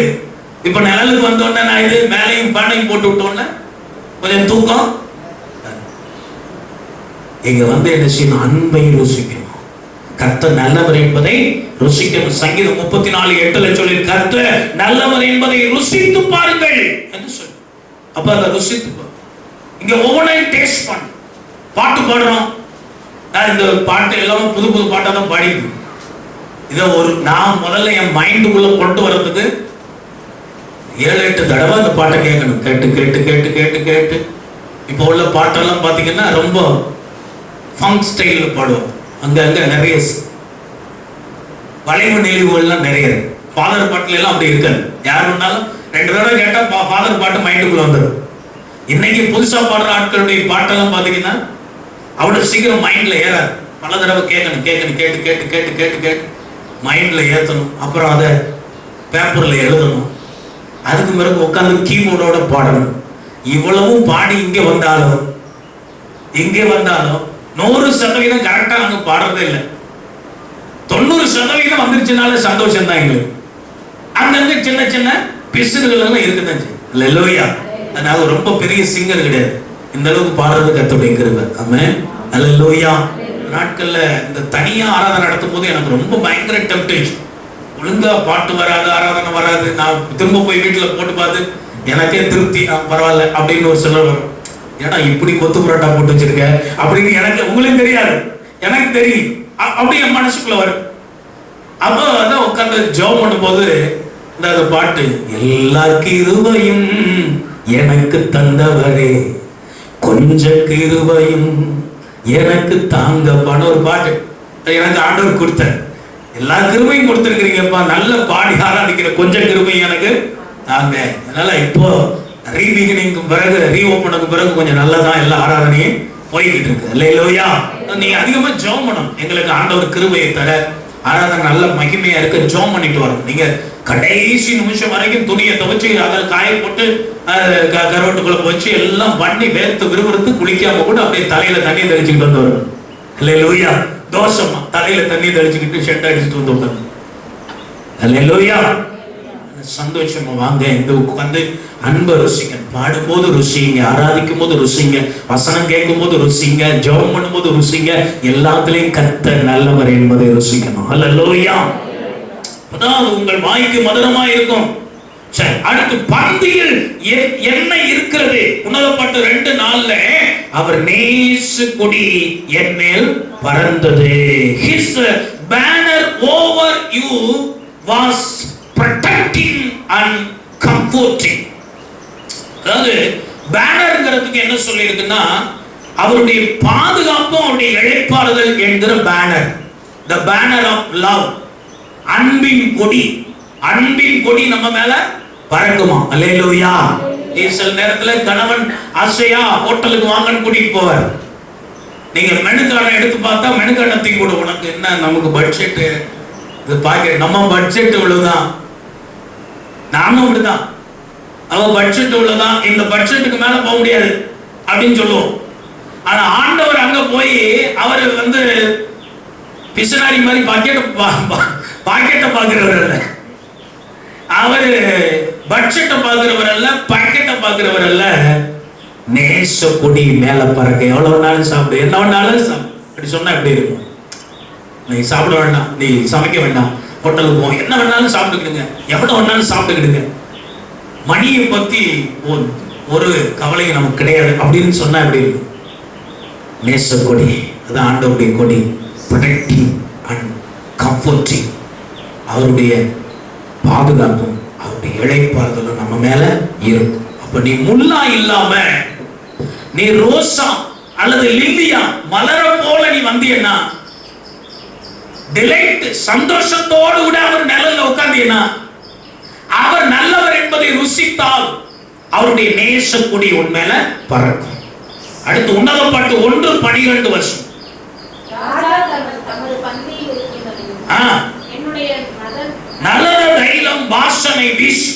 இப்ப நிழலுக்கு வந்த உடனே நான் இது மேலையும் பானையும் போட்டு விட்டோன்னே கொஞ்சம் தூக்கம். இங்க வந்து என்ன செய்யணும்? அன்பை ருசிக்கணும். கர்த்தர் நல்லவர் என்பதை ருசிக்கணும். சங்கீதம் 34:8 சொல்லி கர்த்தர் நல்லவர் என்பதை ருசித்து பாருங்கள் என்று சொல்லி, அப்ப அதை ருசித்து இங்க ஒவ்வொன்றையும் டேஸ்ட் பண்ணு. பாட்டு பாடுறோம், நான் இந்த பாட்டு எல்லாமே புது புது பாட்டா தான் பாடிட்டு. இதை நான் முதல்ல என் மைண்டுக்குள்ள கொண்டு வர்றதுக்கு 7-8 தடவை அந்த பாட்டை கேட்கணும். கேட்டு கேட்டு கேட்டு கேட்டு கேட்டு இப்போ உள்ள பாட்டெல்லாம் பார்த்தீங்கன்னா ரொம்ப ஃபங்க் ஸ்டைலில் பாடுவோம். அங்கே நிறைய வளைவு நெளிவுகள்லாம் நிறைய இருக்கு. ஃபாதர் பாட்டுல எல்லாம் அப்படி இருக்காது. யார் வேணாலும் 2 தடவை கேட்டால் ஃபாதர் பாட்டு மைண்டுக்குள்ள வந்துடும். இன்னைக்கு புதுசாக பாடுற ஆட்களுடைய பாட்டெல்லாம் பார்த்தீங்கன்னா அவ்வளோ சீக்கிரம் மைண்ட்ல ஏறாது. பல தடவை கேட்கணும், கேட்கணும், கேட்டு கேட்டு கேட்டு கேட்டு கேட்டு மைண்ட்ல ஏற்றணும். அப்புறம் அதை பேப்பர்ல எழுதணும். அதுக்கு பிறகு உட்காந்து கீபோர்டோட பாடணும். இவ்வளவும் பாடி இங்கே வந்தாலும் 100% கரெக்டா அங்க பாடுறதே இல்லை. 90% வந்துருச்சுனால சந்தோஷம் தான் எங்களுக்கு. அங்கங்க சின்ன சின்ன பிசுறுகள் எல்லாம் இருக்குதான் இல்லையா? அதனால ரொம்ப பெரிய சிங்கர் கிடையாது. இந்த அளவுக்கு பாடுறது கர்த்தருடைய கிருபை. ஆமென், அல்லேலூயா. நாட்கள்ல இந்த தனியா ஆராதனை நடத்தும் போது எனக்கு ரொம்ப பயங்கர டெம்ப்டேஷன். ஒழுங்கா பாட்டு வராது, ஆராதனை வராது. நான் திரும்ப போய் வீட்டுல போட்டு பார்த்து எனக்கே திருப்தி, நான் பரவாயில்ல அப்படின்னு ஒரு சிலர் வரும். ஏன்னா இப்படி கொத்து புரோட்டா போட்டு வச்சிருக்க அப்படின்னு எனக்கு, உங்களுக்கு தெரியாது, எனக்கு தெரியும். அப்படி என் மனசுக்குள்ள வரும். அப்போ அதான் உட்காந்து ஜெபம் பண்ணும் போது இந்த பாட்டு, எல்லா கிருபையும் எனக்கு தந்தவரே கொஞ்ச கிருபையும் எனக்கு தாங்கப்பான ஒரு பாட்டு எனக்கு ஆண்டவர் கொடுத்தார். எல்லா கிருபையும் கொடுத்துருக்கிறீங்கப்பா, நல்ல பாடி ஆராதிக்கிற கொஞ்ச கிருபையும் எனக்கு தாங்க. அதனால இப்போ ரீபிகினிங்க்கு பிறகு, ரீஓப்பனுக்கு பிறகு கொஞ்சம் நல்லதான் எல்லா ஆராதனையும் போய்கிட்டு இருக்கு. இல்லையா? நீங்க அதிகமா ஜெபம் பண்ணணும். எங்களுக்கு ஆண்டவர் கிருபையை தர, ஆராதனை நல்ல மகிமையா இருக்க ஜெபம் பண்ணிட்டு வரும். நீங்க கடைசி நிமிஷம் வரைக்கும் துணியை துவைச்சு அதில் காய போட்டு கருவட்டுக்குள்ள வச்சு எல்லாம் பண்ணி வேர்த்து விறுவிறுத்து குளிக்காம கூட அப்படியே தலையில தண்ணி தெளிச்சுக்கிட்டு வந்து வரும். இல்லையா? தோஷமா தலையில தண்ணி தெளிச்சுக்கிட்டு ஷெட் அடிச்சுட்டு வந்து விட்டாங்க. இல்லையா? சந்தோஷமா வாங்க. இந்த உட்காந்து அன்பை ருசிங்க. பாடும்போது ருசிங்க, ஆராதிக்கும் போது ருசிங்க, வசனம் கேட்கும் போது ருசிங்க, ஜெபம் பண்ணும் போது ருசிங்க. எல்லாத்துலயும் கர்த்தர் நல்லவர் என்பதை ருசிக்கணும். அல்லேலூயா. அதான் உங்கள் வாய்க்கு மதுரமா இருக்கும். சரி, அடுத்து பந்தியில் என்ன இருக்கிறது? உணவப்பட்ட 2 நாள்ல அவர் நேச கொடி என் மேல் பறந்தது. His banner over you was protecting and comforting. அதாவது பேனர்ங்கிறதுக்கு என்ன சொல்லி இருக்குன்னா, அவருடைய பாதுகாப்பும் அவருடைய இளைப்பாறுதல் என்கிற banner. The banner of love, அன்பின் கொடி. அன்பின் கொடி நம்ம மேல பறக்குமா? அல்லேலூயா. சில நேரத்துல கணவன் ஆசையா ஹோட்டலுக்கு வாங்கன்னு கூட்டிட்டு போவார். நீங்க மெனு கார்டை எடுத்து பார்த்தா மெனு கார்டை தூக்கி கூட, உனக்கு என்ன, நமக்கு பட்ஜெட் இது பாக்கெட், நம்ம பட்ஜெட் இவ்வளவுதான், நானும் அப்படிதான், அவ பட்ஜெட் இவ்வளவுதான், இந்த பட்ஜெட்டுக்கு மேல போக முடியாது அப்படின்னு சொல்லுவோம். ஆனா ஆண்டவர் அங்க போய் அவர் வந்து பிசுனாரி மாதிரி பாக்கெட்டை பாக்குறவர் அல்ல, அவர் பட்ஜெட்டை பாக்குறவர் அல்ல, பாக்கெட்டை பாக்குறவர் அல்ல. நேச கொடி மேல பறக்க, எவ்வளவு வேணாலும் சாப்பிடு, என்ன வேணாலும் சாப்பிடு. அப்படி சொன்னா எப்படி இருக்கும்? நீ சாப்பிட வேண்டாம், நீ சமைக்க வேண்டாம், ஹோட்டலுக்கு போவோம், என்ன வேணாலும் சாப்பிட்டுக்கிடுங்க, எவ்வளவு வேணாலும் சாப்பிட்டுக்கிடுங்க. மணியை பத்தி ஒரு கவலையும் நமக்கு கிடையாது அப்படின்னு சொன்னா எப்படி இருக்கும்? நேச கொடி, அது ஆண்டவருடைய கொடி. Protective and comforting. அவருடைய பாதுகாப்பும் அவருடைய இளைப்பாறுதலும் நம்ம மேல இருக்கும். அப்ப நீ முல்லா இல்லாம நீ ரோசா அல்லது லில்லியா மலர போல நீ வந்தீன்னா, டிலைட் சந்தோஷத்தோடு கூட அவர் நிழல்ல உட்கார்ந்தீன்னா, அவர் நல்லவர் என்பதை ருசித்தால் அவருடைய நேச கொடி உன் மேல பறக்கும். அடுத்து உன்னதப்பட்டு 1:12 நலர தைலம் வாசனை வீசு,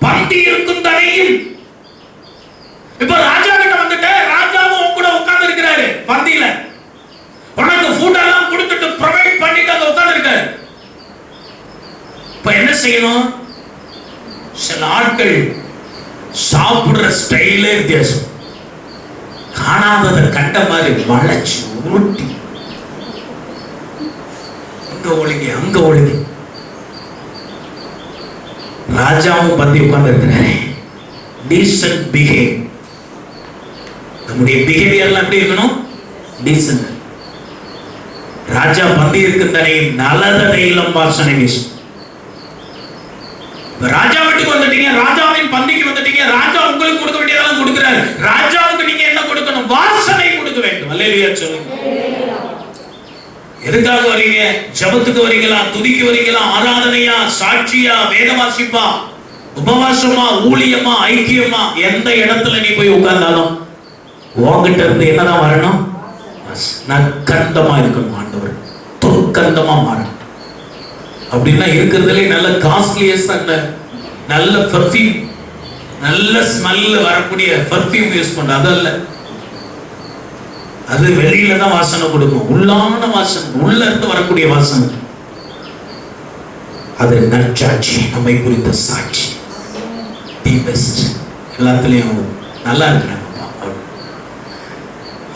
பந்தி இருக்கும் தரையும். இப்ப ராஜா கிட்ட வந்துட்ட, ராஜாவும் கூட உட்கார்ந்து இருக்கிறாரு பந்தியில. உனக்கு ஃபுட் எல்லாம் கொடுத்துட்டு ப்ரொவைட் பண்ணிட்டு அங்க உட்கார்ந்து இருக்காரு. இப்ப என்ன செய்யணும்? சில ஆட்கள் சாப்பிடுற ஸ்டைலே வித்தியாசம். காணாததை கண்ட மாதிரி வளைச்சு உருட்டி அங்க ஒழுங்கி அங்க ஒழுங்கி. ராஜாவும் பந்தி உட்கார்ந்து இருக்கிறாரு. Decent behave. நம்முடைய பிஹேவியர்லாம் எப்படி இருக்கணும்? டீசன்ட். ராஜா பந்தி இருக்கின்றனை நலர தைலம் வாசனை வீசும். ராஜா வீட்டுக்கு வந்துட்டீங்க, ராஜாவின் பந்திக்கு வந்துட்டீங்க, ராஜா உங்களுக்கு கொடுக்க வேண்டியதெல்லாம் கொடுக்கிறார். ராஜாவுக்கு நீங்க என்ன கொடுக்கணும்? வாசனை கொடுக்க வேண்டும். அல்லேலூயா சொல்லுங்க. எதுக்காக வரீங்க? ஜெபத்துக்கு வரீங்களா? துதிக்கு வரீங்களா? ஆராதனையா? சாட்சியா? வேத வாசிப்பா? உபவாசமா? ஊழியமா? ஐக்கியமா? எந்த இடத்துல நீ போய் உட்கார்ந்தாலும் உங்ககிட்ட இருந்து என்னதான் வரணும்? நற்கந்தமா இருக்கணும். ஆண்டவர் துர்க்கந்தமா மாறணும். அப்படின்னா இருக்கிறதுலே நல்ல காஸ்ட்லியஸ்ட் நல்ல பெர்ஃப்யூம், நல்ல ஸ்மெல் வரக்கூடிய பெர்ஃப்யூம் யூஸ் பண்ற. அதல்ல, அது வெளியில தான் வாசனை கொடுக்கும். உள்ளான வாசனை, உள்ள இருந்து வரக்கூடிய வாசனை, அது நற்சாட்சி, நம்மை குறித்த சாட்சி. The best. எல்லாத்துலயும் நல்லா இருக்கிறாங்க.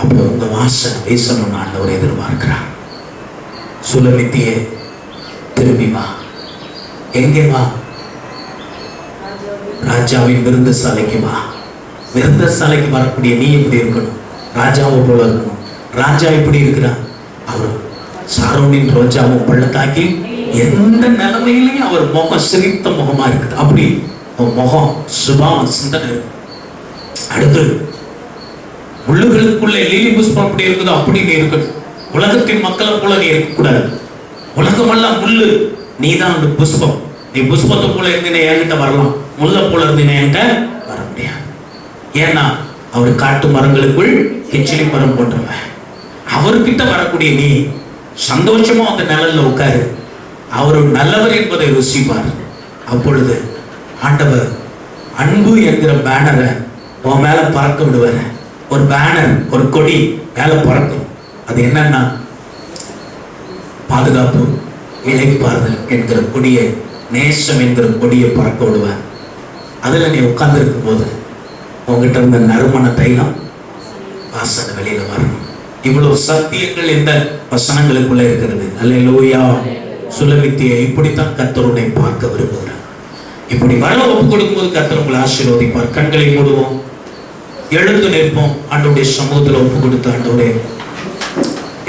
அப்போ உங்க வாசனை வீசணும்னு ஆண்டவர் எதிர்பார்க்கிறார். சுலமித்தியே திரும்பி வா. எங்கே வா? ராஜாவின் விருந்த சாலைக்கு வா. விருந்த சாலைக்கு வரக்கூடிய நீ எப்படி இருக்கணும்? ராஜாவை போல இருக்கணும். ராஜா எப்படி இருக்கிறார்? அவர் சாரோனின் ரோஜாவும் பள்ளத்தாக்கி எந்த நிலைமையிலையும் அவர் முகம் சிரித்த முகமா இருக்குது. அப்படி முகம் சுபாவ சிந்தனை. அடுத்து முள்ளுகளுக்குள்ளே லீலி புஷ்பம் அப்படி இருக்குதோ அப்படி நீ இருக்கணும். உலகத்தின் மக்களை போல நீ இருக்கக்கூடாது. உலகமெல்லாம் முள்ளு, நீ தான் அந்த புஷ்பம். நீ புஷ்பத்தை போல இருந்து என்கிட்ட வரலாம், முல்லை போல இருந்து என்கிட்ட வர முடியாது. ஏன்னா அவர் காட்டு மரங்களுக்குள் கிச்சிலி மரம் போன்றவன். அவர்கிட்ட வரக்கூடிய நீ சந்தோஷமா அந்த நிழல்ல உட்காரு. அவர் நல்லவர் என்பதை ருசிப்பார். அப்பொழுது ஆண்டவர் அன்பு என்கிற பேனரை உன் மேல பறக்க விடுவார். ஒரு பேனர், ஒரு கொடி மேல பறக்கும். அது என்னன்னா பாதுகாப்பு, இளைப்பாறுதல் என்கிற கொடியை, நேசம் என்கிற கொடியை பறக்க விடுவார். அதுல நீ உட்கார்ந்து இருக்கும் போது உங்ககிட்ட இருந்த நறுமண தைலம் வாசனை வெளியில வரணும். இவ்வளவு சத்தியங்கள் இந்த வசனங்களுக்குள்ள இருக்கிறது. அல்லேலூயா. சுலமித்தியை இப்படித்தான் கர்த்தருடைய பார்க்க விரும்புகிறார். இப்படி வர ஒப்பு கொடுக்கும் போது கர்த்தர் உங்களை ஆசீர்வதிப்பார். கண்களை மூடுவோம், எழுந்து நிற்போம். ஆண்டவருடைய சமூகத்தில் ஒப்பு கொடுத்து, ஆண்டவரே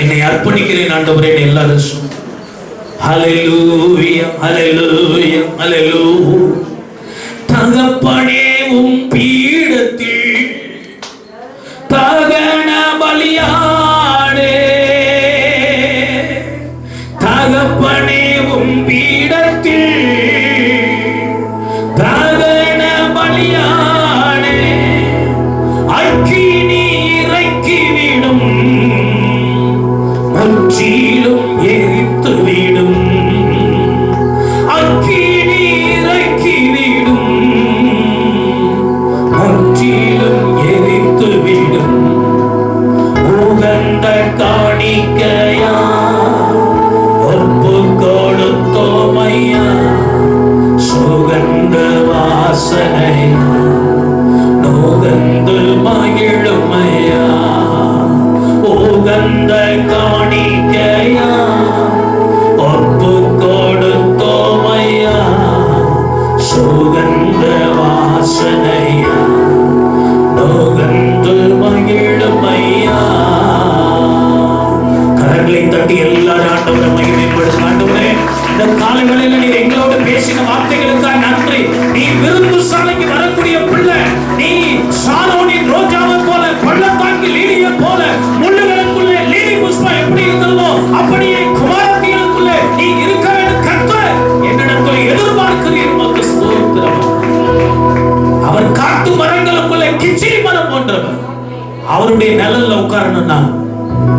என்னை அர்ப்பணிக்கிறேன், ஆண்டவரே எல்லாரும் சொல்லுங்க. ஹல்லேலூயா, ஹல்லேலூயா, ஹல்லேலூயா. தகப்பனே உம் பீடத்தில் தகன பலியாடே, தகப்பனே உம் பீடத்தில் தகன பலியாடே. அக்கினி இறக்கிவிடும், முற்றிலும் எரித்து விடும். அக்கினி இறக்கிவிடும், அவருடைய நிழல்ல உட்காரணும்னா,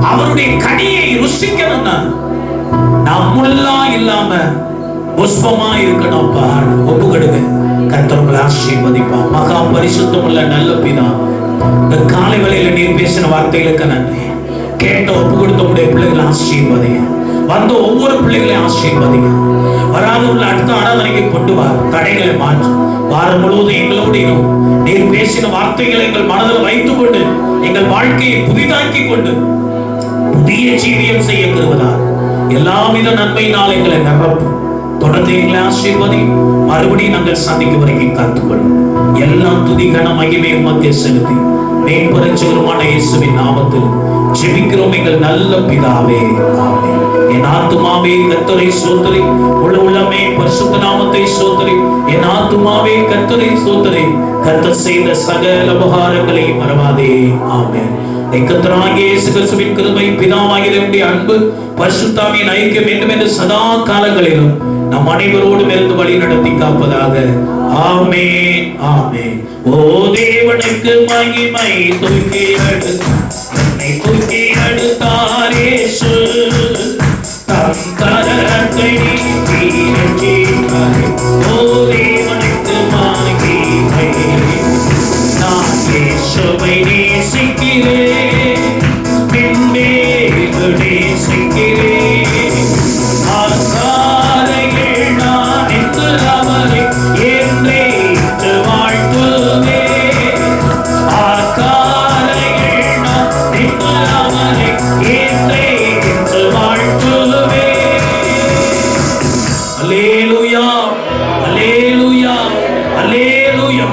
அவருடைய கனியை ருசிக்கணும்னா, நாம் முள்ளா இல்லாம புஷ்பமா இருக்கணும். ஒப்பு கொடுங்க. கர்த்தர் உங்களை ஆசீர்வதிப்பார். மகா பரிசுத்தமுள்ள நல்ல பிதா, இந்த காலை வேளையில நீர் பேசின வார்த்தைகளுக்கு நன்றி. கேட்ட ஒப்பு கொடுத்த உடைய பிள்ளைகளை ஆசீர்வதிங்க. வந்த ஒவ்வொரு பிள்ளைகளையும் ஆசீர்வதிங்க. வராதவர்கள் அடுத்த ஆராதனைக்கு கொண்டு வார். தடைகளை மாற்று. வாரம் முழுவதும் எங்களோடு நீர் பேசின வார்த்தைகளை எங்கள் மனதில் வைத்துக் கொண்டு எங்கள் வாழ்க்கையை புதிதாக்கி கொண்டு புதிய ஜீவியம் செய்ய கருவதால் எல்லாவித நன்மையினால் எங்களை நிரப்பும். தொடர்ந்து எங்களை ஆசீர்வதி. மறுபடியும் நாங்கள் சந்திக்கும் வரைக்கும் காத்துக்கொள்ளும். எல்லா துதி கன மகிமை உமக்கே செலுத்தி மேம்பரச்சகரமான இயேசுவின் நாமத்தில் ஜெபிக்கிறோம் எங்கள் நல்ல பிதாவே, ஆமென். என் ஆத்துமாவே கர்த்தரை ஸ்தோத்திரி, முழு உள்ளமே பரிசுத்த நாமத்தை ஸ்தோத்திரி. என் ஆத்துமாவே கர்த்தரை ஸ்தோத்திரி, கர்த்தர் செய்த சகல உபகாரங்களையும் மறவாதே, ஆமென். கர்த்தராகிய இயேசு கிறிஸ்துவின் கிருபை, பிதாவாகிய தேவனுடைய அன்பு, பரிசுத்த ஆவியின் ஐக்கியம் வேண்டும் என்று சதா காலங்களிலும் நம் அனைவரோடும் இருந்து வழி நடத்தி காப்பதாக, ஆமென், ஆமென். ஓ தேவனுக்கு மகிமை, தூக்கி எடுத்தார் இயேசு, தம் கரத்தை நீட்டி ரட்சித்தார். ஓ தேவனுக்கு மகிமை, நான் இயேசுவை நேசிக்கிறேன், பின்பே நேசிக்கிறேன். ஆசாரைகள் நான் என்று அவரை என்றே வாழ்த்துவே. ஆசாரைகள் நான் என்று அவரை என்றே வாழ்த்துவே. அல்லேலூயா, அல்லேலூயா, அல்லேலூயா.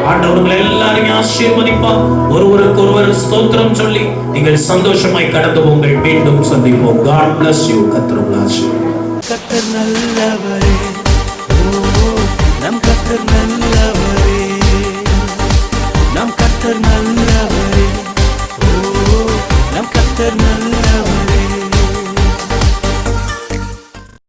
ஆண்டவர்கள் எல்லாரையும் ஆசீர்வதிப்பார். ஒருவருக்கு ஒருவர் ஸ்தோத்திரம் சொல்லி நீங்கள் சந்தோஷமாய் கடந்து போங்கள். மீண்டும் சந்திப்போம். God bless you. கர்த்தர் கர்த்தர் நல்லவரே, ஓ நம் கர்த்தர் நல்லவரே, நம் கர்த்தர் நல்லவரே, ஓ நம் கர்த்தர் நல்லவரே.